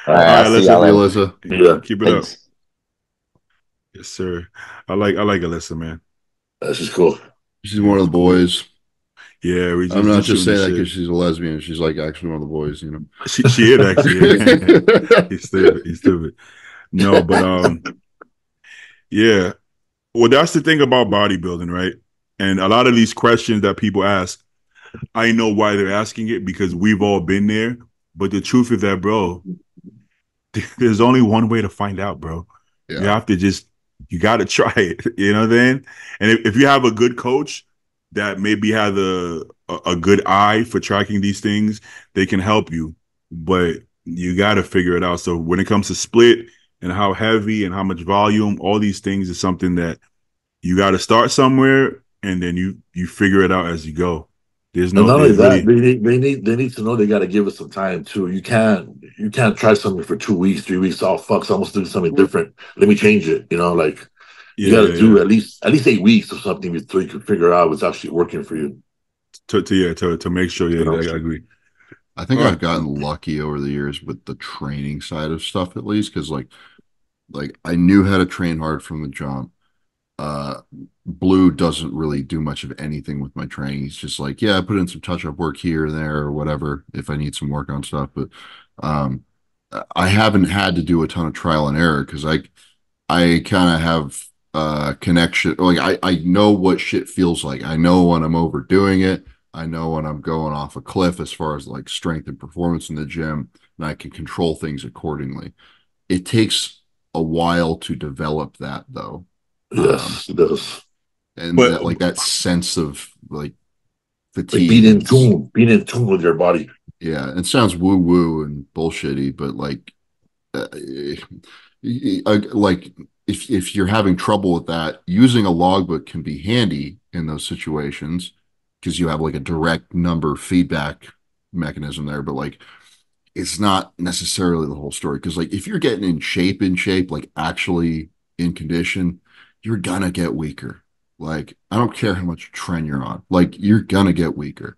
I'll see y'all later. Yeah, keep it up. Yes, sir. I like Alyssa, man. This is cool. She's one of the boys. Yeah, I'm not just saying that because she's a lesbian. She's like actually one of the boys, She is actually. He's stupid. No, but yeah. Well, that's the thing about bodybuilding, right? And a lot of these questions that people ask, I know why they're asking it because we've all been there. But the truth is that, bro, there's only one way to find out, bro. Yeah. You have to you got to try it. You know what I mean? And if you have a good coach that maybe has a good eye for tracking these things, they can help you. But you got to figure it out. So when it comes to split and how heavy and how much volume, all these things is something that you got to start somewhere and then you figure it out as you go. There's no. And not only that, they need to know they got to give it some time too. You can't try something for 2 weeks, 3 weeks. Oh fuck, someone's doing something different. Let me change it. You got to do at least 8 weeks or something before you can figure out what's actually working for you. To make sure. Yeah, I agree. I think I've gotten lucky over the years with the training side of stuff, at least, because like I knew how to train hard from the jump. Blue doesn't really do much of anything with my training. He's just like, yeah, I put in some touch-up work here and there or whatever if I need some work on stuff. But I haven't had to do a ton of trial and error because I kind of have connection. Like I know what shit feels like. I know when I'm overdoing it. I know when I'm going off a cliff as far as like strength and performance in the gym, and I can control things accordingly. It takes a while to develop that, though. Yes, it does. And that sense of like fatigue, like being in tune with your body. Yeah, it sounds woo woo and bullshitty, but like if you're having trouble with that, using a logbook can be handy in those situations because you have like a direct number feedback mechanism there. But like, it's not necessarily the whole story because like if you're getting in shape, like actually in condition, you're gonna get weaker. Like, I don't care how much trend you're on, like you're gonna get weaker.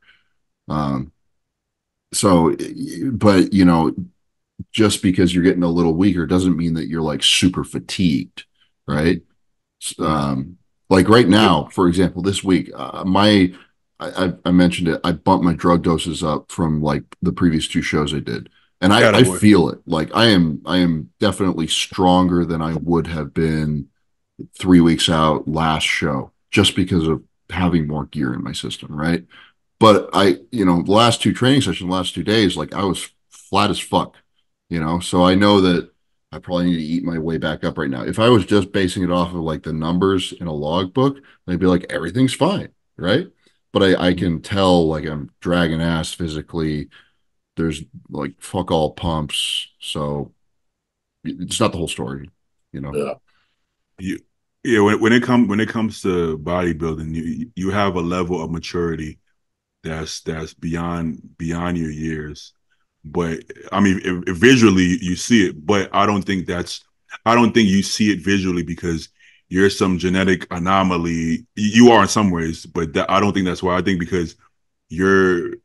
So, but just because you're getting a little weaker doesn't mean that you're like super fatigued, right? Like right now, for example, this week, I mentioned it. I bumped my drug doses up from like the previous 2 shows I did, and I feel it. Like I am definitely stronger than I would have been 3 weeks out last show, just because of having more gear in my system, right? But the last 2 training sessions, the last 2 days, like I was flat as fuck, so I know that I probably need to eat my way back up right now. If I was just basing it off of like the numbers in a logbook, I'd be like, everything's fine, right? But I can tell like I'm dragging ass physically. There's like fuck all pumps. So it's not the whole story, Yeah. Yeah, when it comes to bodybuilding, you have a level of maturity that's beyond your years. But I mean, if visually you see it, but I don't think you see it visually because you're some genetic anomaly. You are in some ways, but I don't think that's why. I think because you're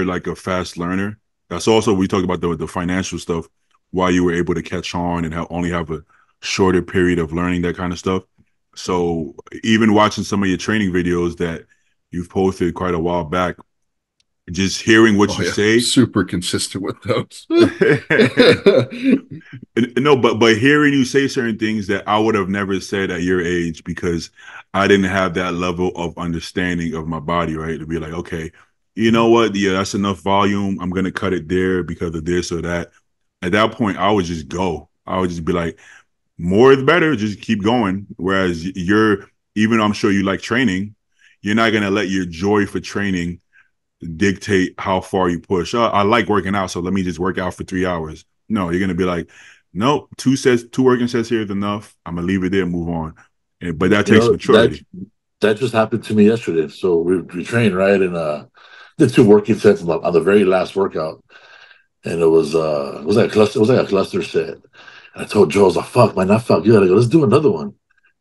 like a fast learner. That's also we talked about the financial stuff. Why you were able to catch on and only have a shorter period of learning that kind of stuff. So even watching some of your training videos that you've posted quite a while back, just hearing what you say, super consistent with those. No, but hearing you say certain things that I would have never said at your age because I didn't have that level of understanding of my body, right? To be like, okay, you know what? Yeah, that's enough volume. I'm gonna cut it there because of this or that. At that point, I would just go. I would just be like, more is better. Just keep going. Whereas even though I'm sure you like training, you're not going to let your joy for training dictate how far you push. I like working out, so let me just work out for 3 hours. No, you're going to be like, nope, 2 working sets here is enough. I'm going to leave it there and move on. But that takes maturity. That just happened to me yesterday. So we trained, right? And did 2 working sets on the very last workout. And it was like a cluster set. And I told Joe, I was like, fuck, man, that felt good. I go, let's do another one.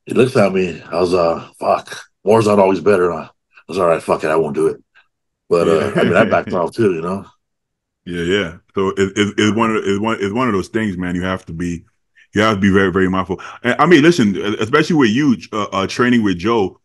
He looks at me. I was fuck, more's not always better. I was all right, fuck it, I won't do it. But I mean, I backed off too, Yeah. So it's one of those things, man. You have to be very, very mindful. And, I mean, listen, especially with you training with Joe.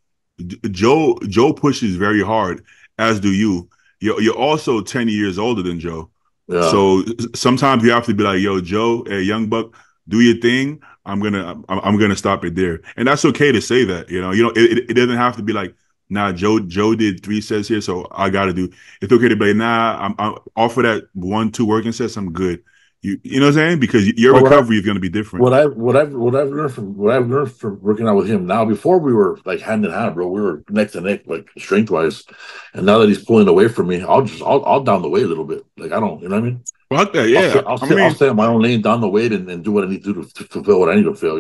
Joe pushes very hard, as do you. You're also 10 years older than Joe. Yeah. So sometimes you have to be like, yo, Joe, hey, young buck, do your thing. I'm gonna stop it there, and that's okay to say that. It doesn't have to be like, nah, Joe did 3 sets here, so I got to do. It's okay to be like, nah, I'm off of that 1-2 working sets. I'm good. You know what I'm saying? Because your recovery is going to be different. What I've learned from working out with him now. Before we were like hand in hand, bro. We were neck to neck, like strength wise. And now that he's pulling away from me, I'll down the weight a little bit. Like I don't, you know what I mean? Fuck that, yeah. I'll stay on my own lane, down the weight, and do what I need to do to fulfill what I need to fulfill.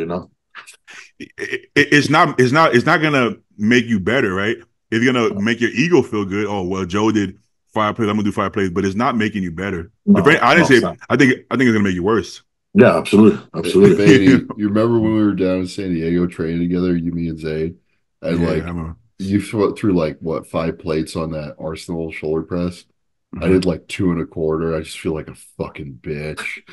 It's not gonna make you better, right? It's gonna make your ego feel good. Oh well, Joe did 5 plays. I'm gonna do 5 plays, but it's not making you better. I think it's gonna make you worse. Yeah, absolutely. Baby, you remember when we were down in San Diego training together, you, me, and Zay, and you threw like what 5 plates on that Arsenal shoulder press. I did like 2 1/4. I just feel like a fucking bitch.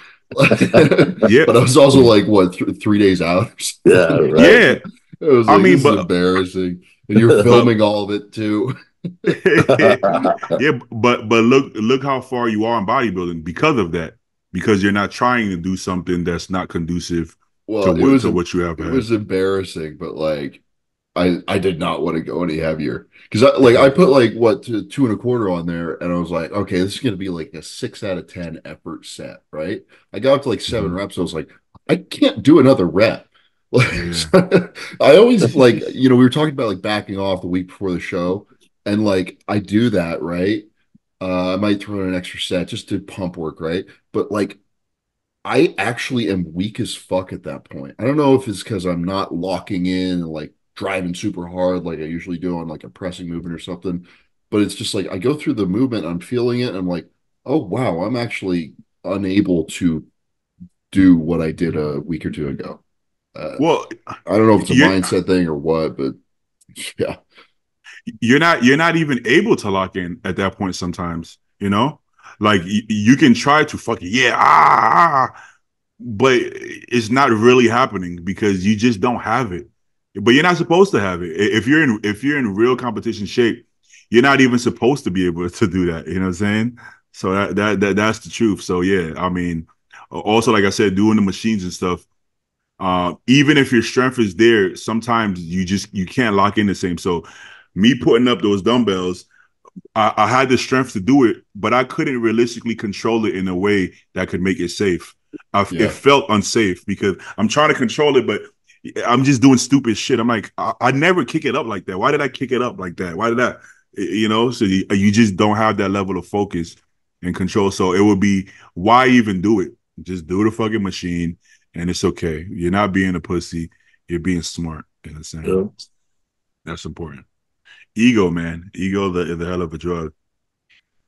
Yeah, but I was also like what 3 days out. Yeah, right. Yeah. It was like, this is embarrassing, and you're filming all of it too. Yeah, but look how far you are in bodybuilding because of that. Because you're not trying to do something that's not conducive to what you have. It was embarrassing, but like I did not want to go any heavier because I put like 2 1/4 on there, and I was like, okay, this is gonna be like a 6 out of 10 effort set, right? I got up to like 7 reps. I was like, I can't do another rep. I always like, we were talking about like backing off the week before the show, and like I do that, right? I might throw in an extra set just to pump work, right? But like I actually am weak as fuck at that point. I don't know if it's because I'm not locking in and like driving super hard like I usually do on like a pressing movement or something, but it's just like I go through the movement, I'm feeling it, and I'm like, oh wow, I'm actually unable to do what I did a week or 2 ago. Well, I don't know if it's a mindset thing or what, but yeah, you're not even able to lock in at that point. Sometimes, like you can try to fuck it, but it's not really happening because you just don't have it. But you're not supposed to have it. If you're in real competition shape, you're not even supposed to be able to do that. You know what I'm saying? So that's the truth. So yeah, I mean, also like I said, doing the machines and stuff. Even if your strength is there, sometimes you can't lock in the same. So me putting up those dumbbells, I had the strength to do it, but I couldn't realistically control it in a way that could make it safe. It felt unsafe because I'm trying to control it, but I'm just doing stupid shit. I'm like, I never kick it up like that. Why did I kick it up like that? Why did I, so you just don't have that level of focus and control. So it would be, why even do it? Just do the fucking machine and it's okay. You're not being a pussy. You're being smart. You know what I'm saying? Yeah. That's important. Ego, man. Ego, the hell of a drug.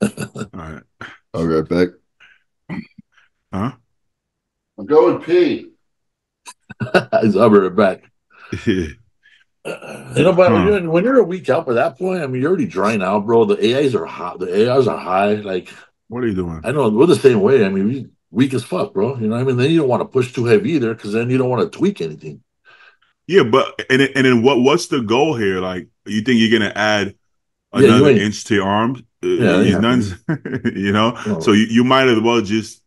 All right. I'll be right back. Huh? I'm going pee. I'll be right back. But when you're a week out by that point, I mean, you're already drying out, bro. The AIs are hot. The AIs are high. Like, what are you doing? I know we're the same way. I mean, we weak as fuck, bro. You know what I mean? Then you don't want to push too heavy either, because then you don't want to tweak anything. Yeah, but and then what's the goal here? Like, you think you're gonna add another inch to your arms? You know? No. So you might as well just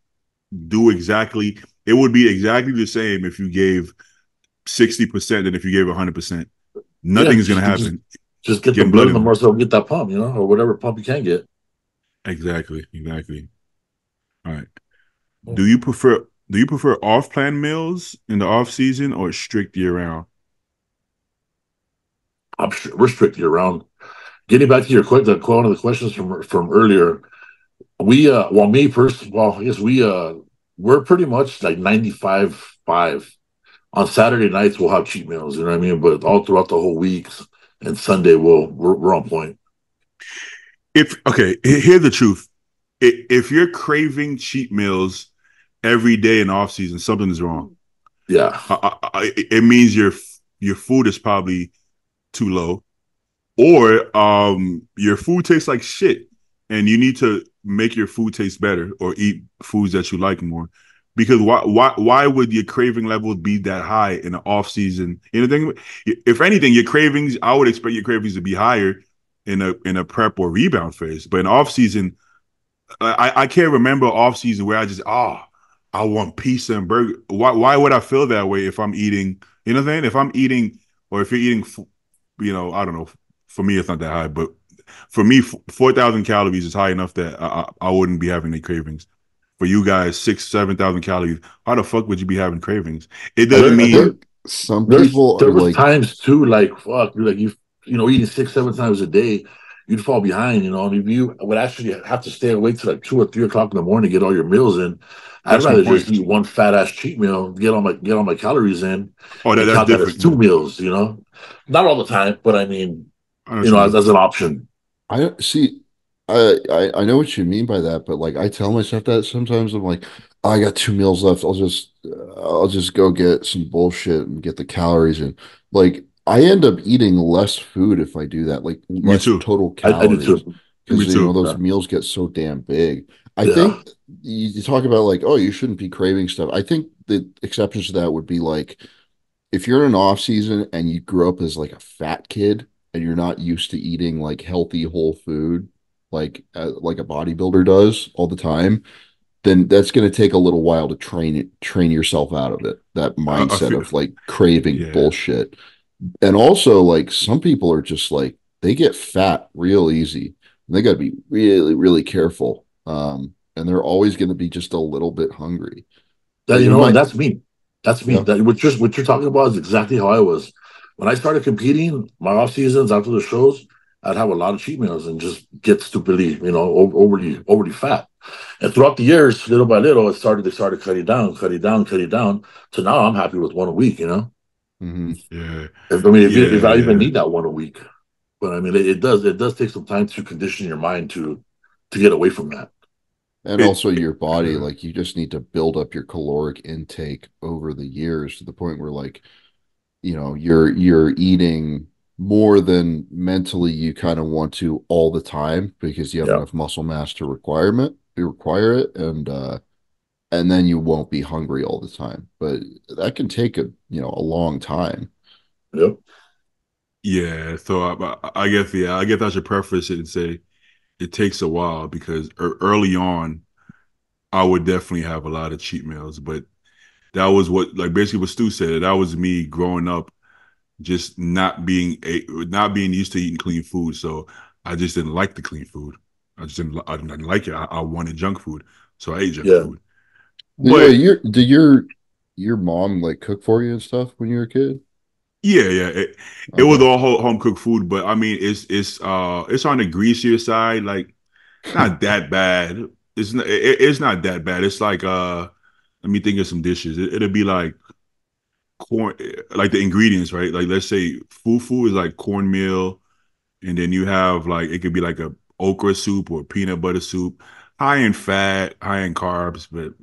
do exactly. It would be exactly the same if you gave 60% than if you gave 100%. Nothing's gonna happen. Just get the blood in the muscle, get that pump, or whatever pump you can get. Exactly. All right. Do you prefer off-plan meals in the off season or strict year round? We're strict year round. Getting back to your one of the questions from earlier, we're pretty much like 95-5. On Saturday nights we'll have cheat meals, you know what I mean? But all throughout the whole weeks and Sunday we're on point. Here's the truth. If you're craving cheat meals every day in off season, something is wrong. Yeah, it means your food is probably too low, or your food tastes like shit, and you need to make your food taste better or eat foods that you like more. Because why would your craving levels be that high in the off season? If anything, your cravings, I would expect your cravings to be higher in a prep or rebound phase. But in off season, I can't remember off season where I just I want pizza and burger. Why would I feel that way if I'm eating? You know what I'm saying? If I'm eating, or if you're eating, I don't know. For me, it's not that high, but for me, 4,000 calories is high enough that I wouldn't be having any cravings. For you guys, 6,000-7,000 calories. How the fuck would you be having cravings? It doesn't mean some people. There was times too, like fuck, like eating 6-7 times a day, you'd fall behind. And if you would actually have to stay awake till like 2 or 3 o'clock in the morning to get all your meals in, I'd rather just eat one fat ass cheat meal, get all my calories in. Oh, that's different. 2 meals, not all the time, but I mean, as an option. I see. I know what you mean by that, but like I tell myself that sometimes. I'm like, I got 2 meals left. I'll just go get some bullshit and get the calories in. Like I end up eating less food if I do that. Like less total calories. Because those meals get so damn big. I think you talk about like, oh, you shouldn't be craving stuff. I think the exceptions to that would be like if you're in an off season and you grew up as like a fat kid and you're not used to eating like healthy whole food like a bodybuilder does all the time, then that's going to take a little while to train yourself out of it. That mindset of like craving bullshit. And also like some people are just like, they get fat real easy. And they got to be really, really careful. And they're always going to be just a little bit hungry. That's me. That's me. Yeah. What you're talking about is exactly how I was. When I started competing, my off seasons after the shows, I'd have a lot of cheat meals and just get stupidly, overly fat. And throughout the years, little by little, they started cutting down. So now I'm happy with 1 a week, Mm-hmm. Yeah. If I even need that 1 a week. But I mean, it does take some time to condition your mind to get away from that. And also your body, like you just need to build up your caloric intake over the years to the point where like, you're eating more than mentally you kind of want to all the time because you have enough muscle mass to require it, and then you won't be hungry all the time. But that can take a long time. Yep. Yeah, so I guess I guess I should preface it and say it takes a while because early on I would definitely have a lot of cheat meals, but that was what like basically what Stu said. That was me growing up, just not being used to eating clean food. So I just didn't like the clean food. I didn't like it. I wanted junk food, so I ate junk Yeah. food. Yeah, But did your mom like cook for you and stuff when you were a kid? yeah, it was Okay. all home cooked food. But I mean, it's on the greasier side. Like not that bad. It's not that bad. It's like let me think of some dishes. It'll be like corn, like the ingredients, right? Like let's say fufu is like cornmeal, and then you have like it could be like a okra soup or peanut butter soup, high in fat, high in carbs, but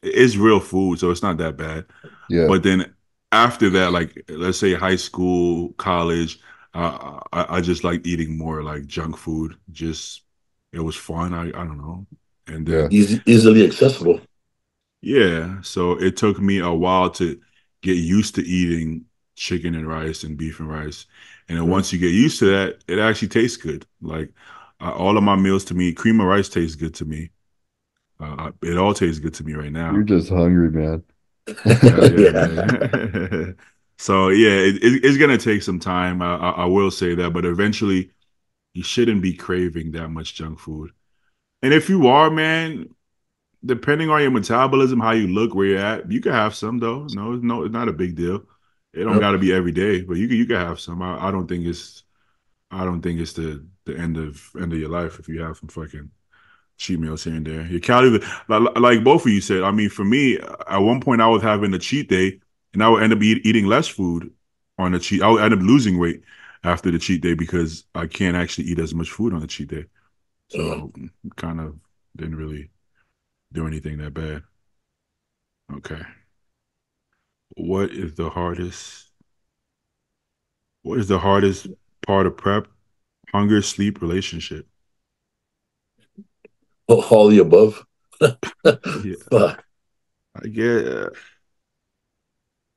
it's real food, so it's not that bad. Yeah, But then after that, like let's say high school, college, I just like eating more like junk food. Just it was fun. I don't know, and yeah. then Easily accessible. yeah, so it took me a while to get used to eating chicken and rice and beef and rice. And then Yeah. once you get used to that, it actually tastes good. Like all of my meals to me, cream of rice tastes good to me. It all tastes good to me right You're now. just hungry, man. Hell yeah, Yeah. man. So yeah, it's gonna take some time. I will say that, but eventually you shouldn't be craving that much junk food. And if you are, man, depending on your metabolism, how you look, where you're at, you can have some though. No, it's not a big deal. It don't got Yep. to be every day, but you can have some. I don't think it's the end of your life if you have some fucking cheat meals here and there. Your calories, like both of you said. I mean, for me, at one point I was having a cheat day, and I would end up eating less food on a cheat. I would end up losing weight after the cheat day because I can't actually eat as much food on a cheat day. Uh, So kind of didn't really do anything that bad. Okay. What is the hardest? What is the hardest part of prep? Hunger, sleep, relationship. all the above. Yeah, Fuck. I get.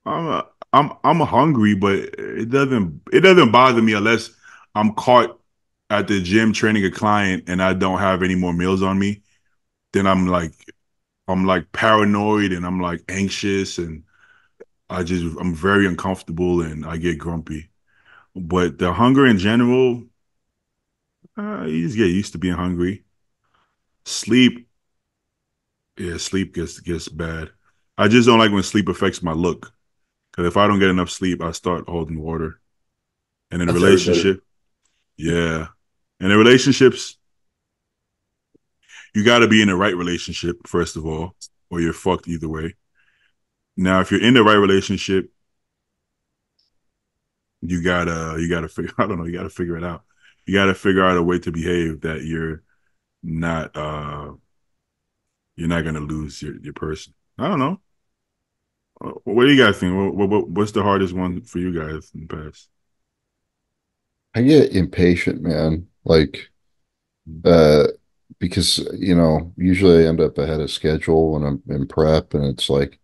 I'm hungry, but it doesn't bother me unless I'm caught at the gym training a client and I don't have any more meals on me. Then I'm like paranoid and I'm like anxious and I'm very uncomfortable and I get grumpy. But the hunger in general, you just get used to being hungry. Sleep, yeah, sleep gets bad. I just don't like when sleep affects my look. Because if I don't get enough sleep, I start holding water. And in a That's everybody. relationship, yeah. And in relationships, you got to be in the right relationship first of all, or you're fucked either way. Now, if you're in the right relationship, you gotta figure. I don't know. You gotta figure it out. You gotta figure out a way to behave that not you're not gonna lose your person. I don't know. What do you guys think? What's the hardest one for you guys in the past? I get impatient, man. Like, uh, because usually I end up ahead of schedule when I'm in prep, and it's like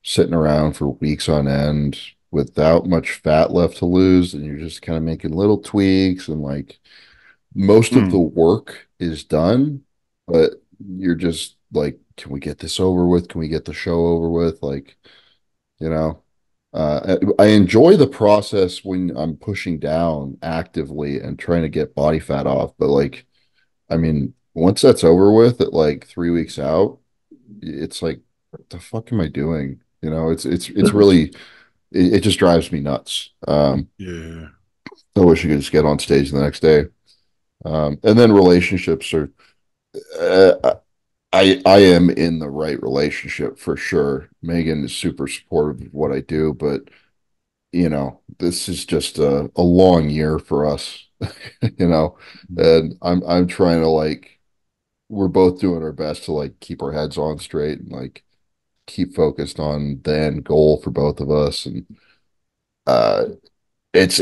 sitting around for weeks on end without much fat left to lose, and you're just kind of making little tweaks, and like most of the Mm, work is done, but you're just like, can we get this over with? Can we get the show over with? Like, you know, I enjoy the process when I'm pushing down actively and trying to get body fat off, but like, I mean, once that's over with at like 3 weeks out, it's like, what the fuck am I doing? It's really it just drives me nuts. yeah. I wish I could just get on stage the next day. And then relationships are, uh, I am in the right relationship for sure. Megan is super supportive of what I do, but this is just a long year for us, you know, and I'm trying to like we're both doing our best to like keep our heads on straight and like keep focused on the end goal for both of us. And uh it's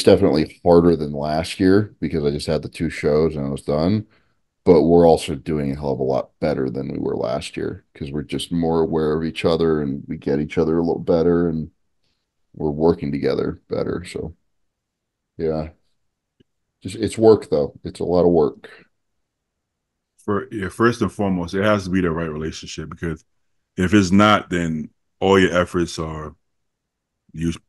definitely harder than last year because I just had the two shows and I was done. But we're also doing a hell of a lot better than we were last year because we're just more aware of each other and we get each other a little better. And we're working together better. So yeah, just it's work though. It's a lot of work. First and foremost, it has to be the right relationship, because if it's not, then all your efforts are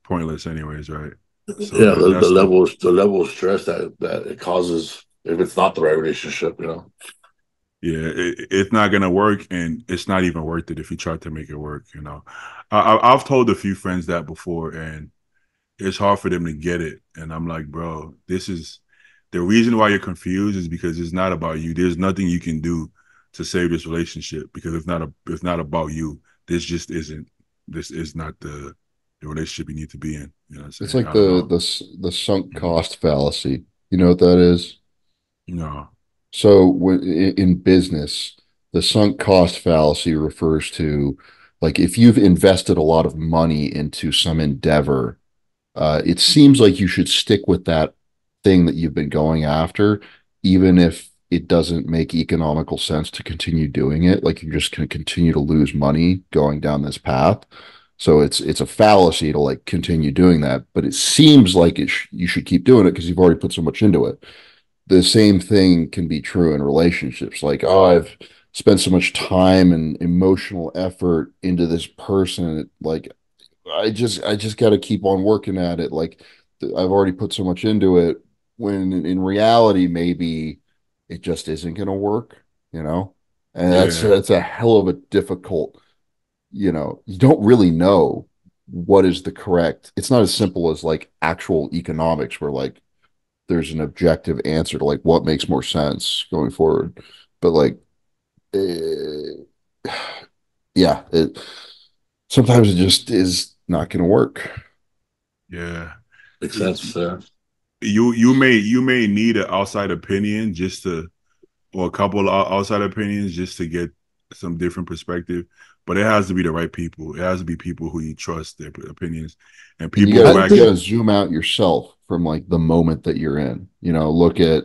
pointless anyways, right? So Yeah, that's the level of stress that it causes if it's not the right relationship, you know. yeah, it's not gonna work, and it's not even worth it if you try to make it work. I've told a few friends that before, and it's hard for them to get it. And I'm like, bro, this is the reason why you're confused is because it's not about you. There's nothing you can do to save this relationship, because it's not about you. This just isn't. This is not the relationship you need to be in. You know what I'm It's saying? like I don't know. the sunk cost fallacy. You know what that is? No. So in business, the sunk cost fallacy refers to like if you've invested a lot of money into some endeavor, it seems like you should stick with that thing that you've been going after, even if it doesn't make economical sense to continue doing it. Like you're just going to continue to lose money going down this path. So it's a fallacy to like continue doing that, but it seems like you should keep doing it because you've already put so much into it. The same thing can be true in relationships. Like, oh, I've spent so much time and emotional effort into this person. Like, I just got to keep on working at it. Like, I've already put so much into it. When in reality, maybe it just isn't going to work. You know, and Yeah. that's a hell of a difficult. You know, you don't really know what is the correct. It's not as simple as like actual economics, where like there's an objective answer to like what makes more sense going forward. But like, yeah, it sometimes it just is not going to work. Yeah. Makes sense. You may need an outside opinion or a couple of outside opinions just to get some different perspective. But it has to be the right people. It has to be people who you trust their opinions, and And people who you actually. gotta zoom out yourself from like the moment that you're in. You know, look at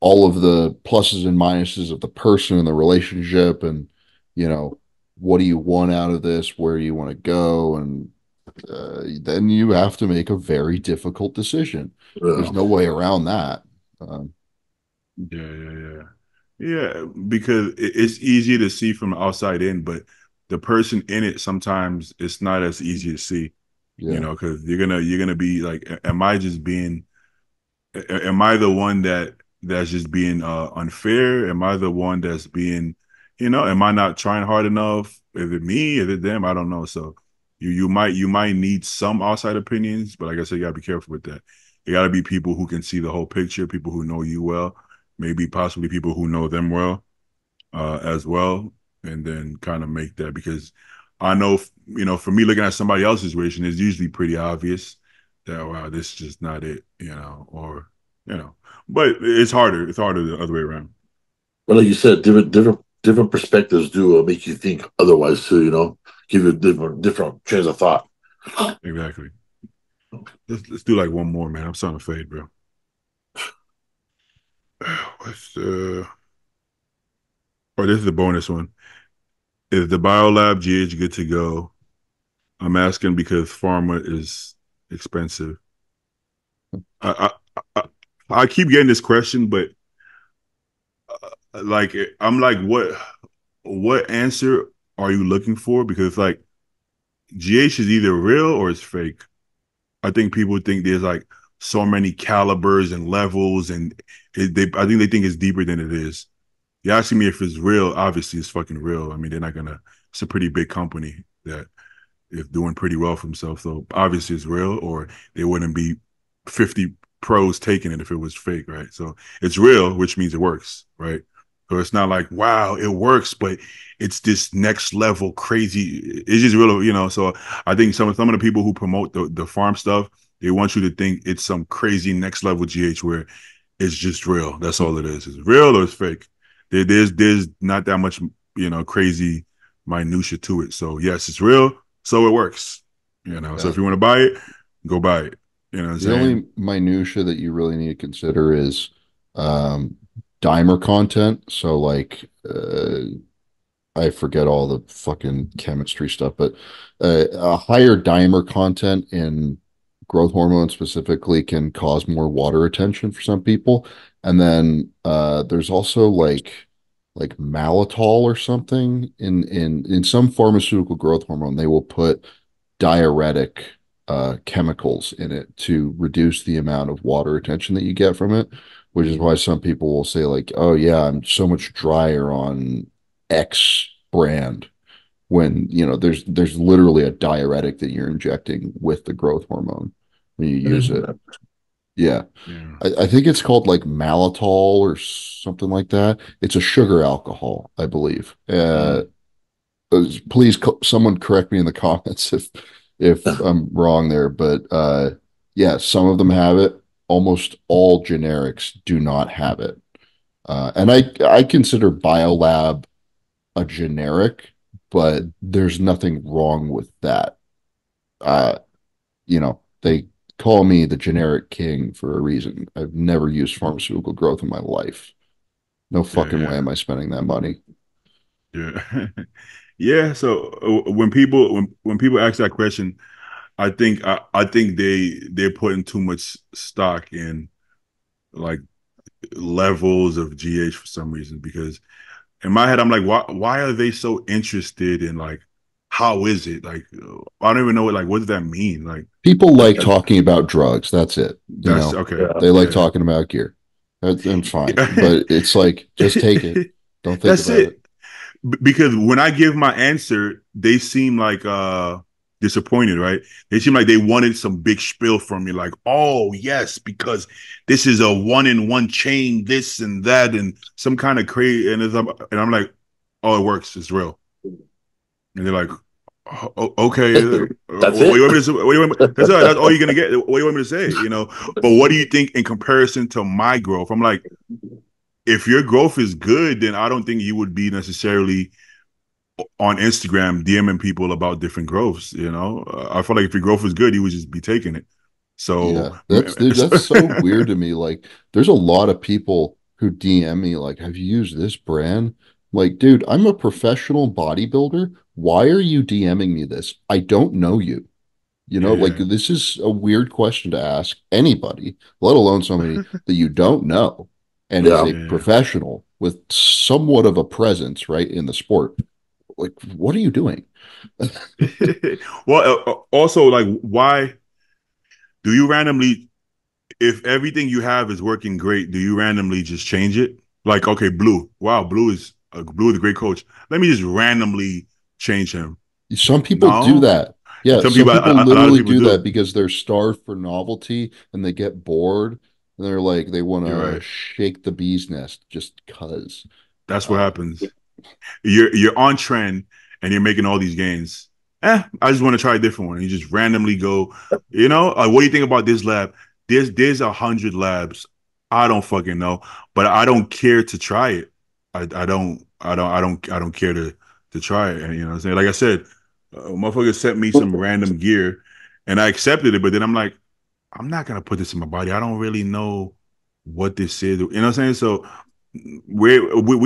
all of the pluses and minuses of the person and the relationship, and you know, what do you want out of this? Where do you want to go? And then you have to make a very difficult decision. There's Yeah. no way around that. Um, Yeah. Yeah, because it's easy to see from the outside in, but the person in it, sometimes it's not as easy to see. yeah. Because you're gonna be like, am I the one that's just being unfair? Am I the one that's being, am I not trying hard enough? Is it me? Is it them? I don't know. So you might need some outside opinions, but like I said, you gotta be careful with that. You gotta be people who can see the whole picture, people who know you well, maybe possibly people who know them well, as well, and then kind of make that, because I know, for me looking at somebody else's situation, it's usually pretty obvious that, wow, this is just not it, or, but it's harder. It's harder the other way around. But like you said, different perspectives do make you think otherwise too. You know, give you different trains of thought. Exactly. Let's do like one more, man. I'm starting to fade, bro. What's this is a bonus one. Is the Biolab GH good to go? I'm asking because pharma is expensive. I I, I keep getting this question, but like, I'm like, what answer are you looking for? Because like, GH is either real or it's fake. I think people think there's like so many calibers and levels, and I think they think it's deeper than it is. You asking me if it's real? Obviously, it's fucking real. I mean, they're not gonna. It's a pretty big company that is doing pretty well for himself. So obviously it's real, or there wouldn't be 50 pros taking it if it was fake, right? So it's real, which means it works, right? So it's not like, wow, it works, but it's this next level crazy. It's just real, So I think some of the people who promote the farm stuff, they want you to think it's some crazy next level GH where it's just real. That's all it is. It's real or it's fake. There's not that much, crazy minutia to it. So yes, it's real, so it works. So Yeah. if you want to buy it, go buy it. You know what I'm The saying? only minutia that you really need to consider is um, dimer content. So, like, I forget all the fucking chemistry stuff, but a higher dimer content in growth hormone specifically can cause more water retention for some people. And then there's also like maltol or something in some pharmaceutical growth hormone. They will put diuretic chemicals in it to reduce the amount of water retention that you get from it, which is why some people will say like, oh yeah, I'm so much drier on X brand, when there's literally a diuretic that you're injecting with the growth hormone when you use it. Yeah. I think it's called like maltol or something like that. It's a sugar alcohol, I believe. Please, someone correct me in the comments if I'm wrong there, but yeah, some of them have it. Almost all generics do not have it. And I consider Biolab a generic, but there's nothing wrong with that. They call me the generic king for a reason. I've never used pharmaceutical growth in my life. No fucking way am I spending that money. Yeah. Yeah. So when people ask that question, I think they're putting too much stock in like levels of GH for some reason, because in my head I'm like, why are they so interested in like how is it? Like I don't even know what does that mean? Like people like talking about drugs. That's it. That's okay. They like talking about gear. That's fine. But it's like, just take it. Don't think about it. Because when I give my answer, they seem like disappointed, right? They seem like they wanted some big spiel from me, like, oh yes, because this is a 1-in-1 chain, this and that, and some kind of crazy, and I'm like, oh, it works, it's real. And they're like, oh, okay, that's it. That's all you're gonna get. What do you want me to say? But what do you think in comparison to my growth? I'm like, if your growth is good, then I don't think you would be necessarily on Instagram DMing people about different growths. I feel like if your growth is good, you would just be taking it. So yeah, that's so weird to me. Like, there's a lot of people who DM me like, have you used this brand? Like, dude, I'm a professional bodybuilder. Why are you DMing me this? I don't know you. Like, this is a weird question to ask anybody, let alone somebody that you don't know and is a professional with somewhat of a presence, right, in the sport. Like, what are you doing? Well, also, like, why do you randomly, if everything you have is working great, do you randomly just change it? Like, okay, Blue. Wow, Blue is a great coach. Let me just randomly change him. Some people do that. Yeah, some people literally do that because they're starved for novelty and they get bored and they're like, they want to shake the bee's nest just because. That's what happens. You're on trend and you're making all these gains. I just want to try a different one. You just randomly go, what do you think about this lab? There's 100 labs. I don't fucking know, but I don't care to try it. I don't care to try it. And what I'm saying? Like I said, motherfucker sent me some random gear and I accepted it, but then I'm like, I'm not gonna put this in my body. I don't really know what this is. You know what I'm saying? So we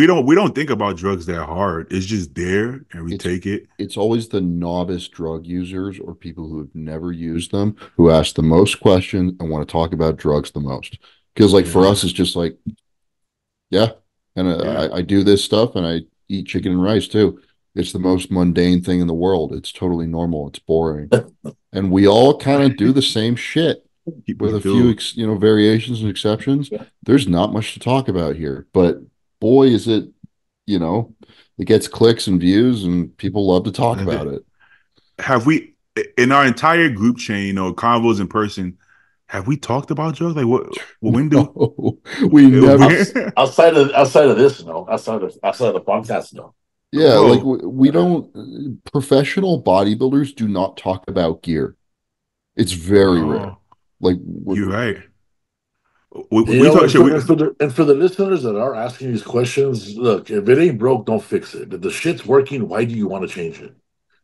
don't think about drugs that hard. It's just there and we take it. It's always the novice drug users or people who have never used them who ask the most questions and want to talk about drugs the most. Because like for us, it's just like, I do this stuff and I eat chicken and rice too. It's the most mundane thing in the world. It's totally normal. It's boring. And we all kind of do the same shit with a few, variations and exceptions. There's not much to talk about here, but boy, is it, it gets clicks and views and people love to talk about it. Have we, in our entire group chain or convos in person, have we talked about drugs? Like what? When do we never outside of this? No, outside of the podcast. No. Yeah, like we don't. Professional bodybuilders do not talk about gear. It's very rare. Like you're right. For the listeners that are asking these questions, look, if it ain't broke, don't fix it. If the shit's working, why do you want to change it?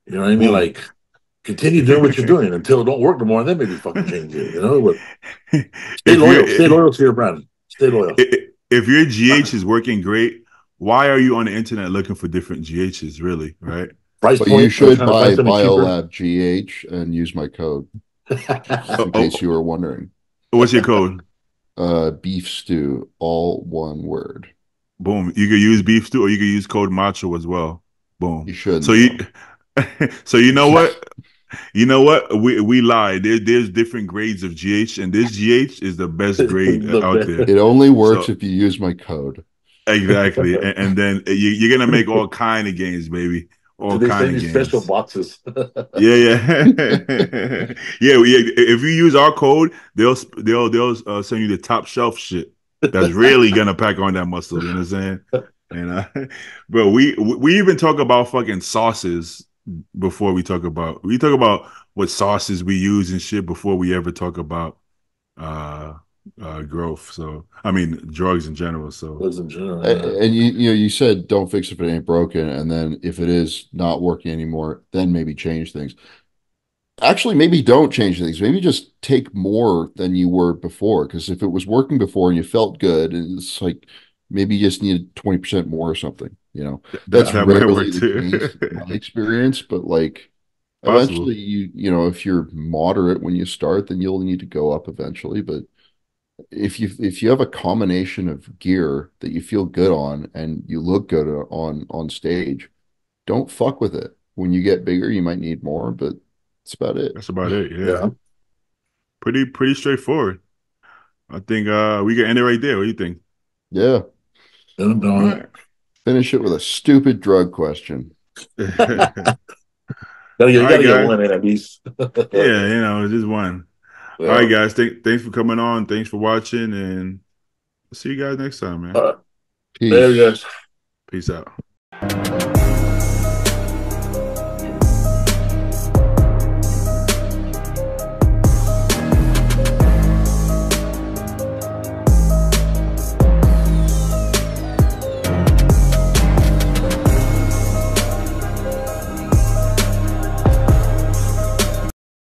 You know what I mean? Like, continue doing what you're doing until it don't work no more, and then maybe fucking change it. But stay loyal to your brand. Stay loyal. If your GH is working great, why are you on the internet looking for different GHs, really, right? Price But point. you should trying to buy find something cheaper. Biolab GH and use my code, in case you were wondering. What's your code? Beef stew, all one word. Boom. You could use beef stew, or you could use code MACHO as well. Boom. You should. So you know what? You know what? We lied. There's different grades of GH, and this GH is the best grade out there. It only works if you use my code. Exactly, and then you're gonna make all kind of games, baby. All kind of games. Special boxes. Yeah. If you use our code, they'll send you the top shelf shit. That's really gonna pack on that muscle. You know what I'm saying? And bro, we even talk about fucking sauces before we talk about what sauces we use and shit before we ever talk about growth. So I mean drugs in general. So and you said don't fix if it ain't broken, and then if it is not working anymore, then maybe change things. Actually, maybe don't change things. Maybe just take more than you were before. Because if it was working before and you felt good, it's like maybe you just needed 20% more or something. That's rarely the case in my experience, but like eventually if you're moderate when you start, then you'll need to go up eventually. But if you have a combination of gear that you feel good on and you look good on stage, don't fuck with it. When you get bigger, you might need more, but that's about it. That's about it. Yeah. Pretty straightforward. I think we can end it right there. What do you think? Yeah. Right. Finish it with a stupid drug question. Gotta get one at least. Yeah, just one. Yeah. All right, guys. Thanks for coming on. Thanks for watching, and see you guys next time, man. Peace. There you go. Peace out.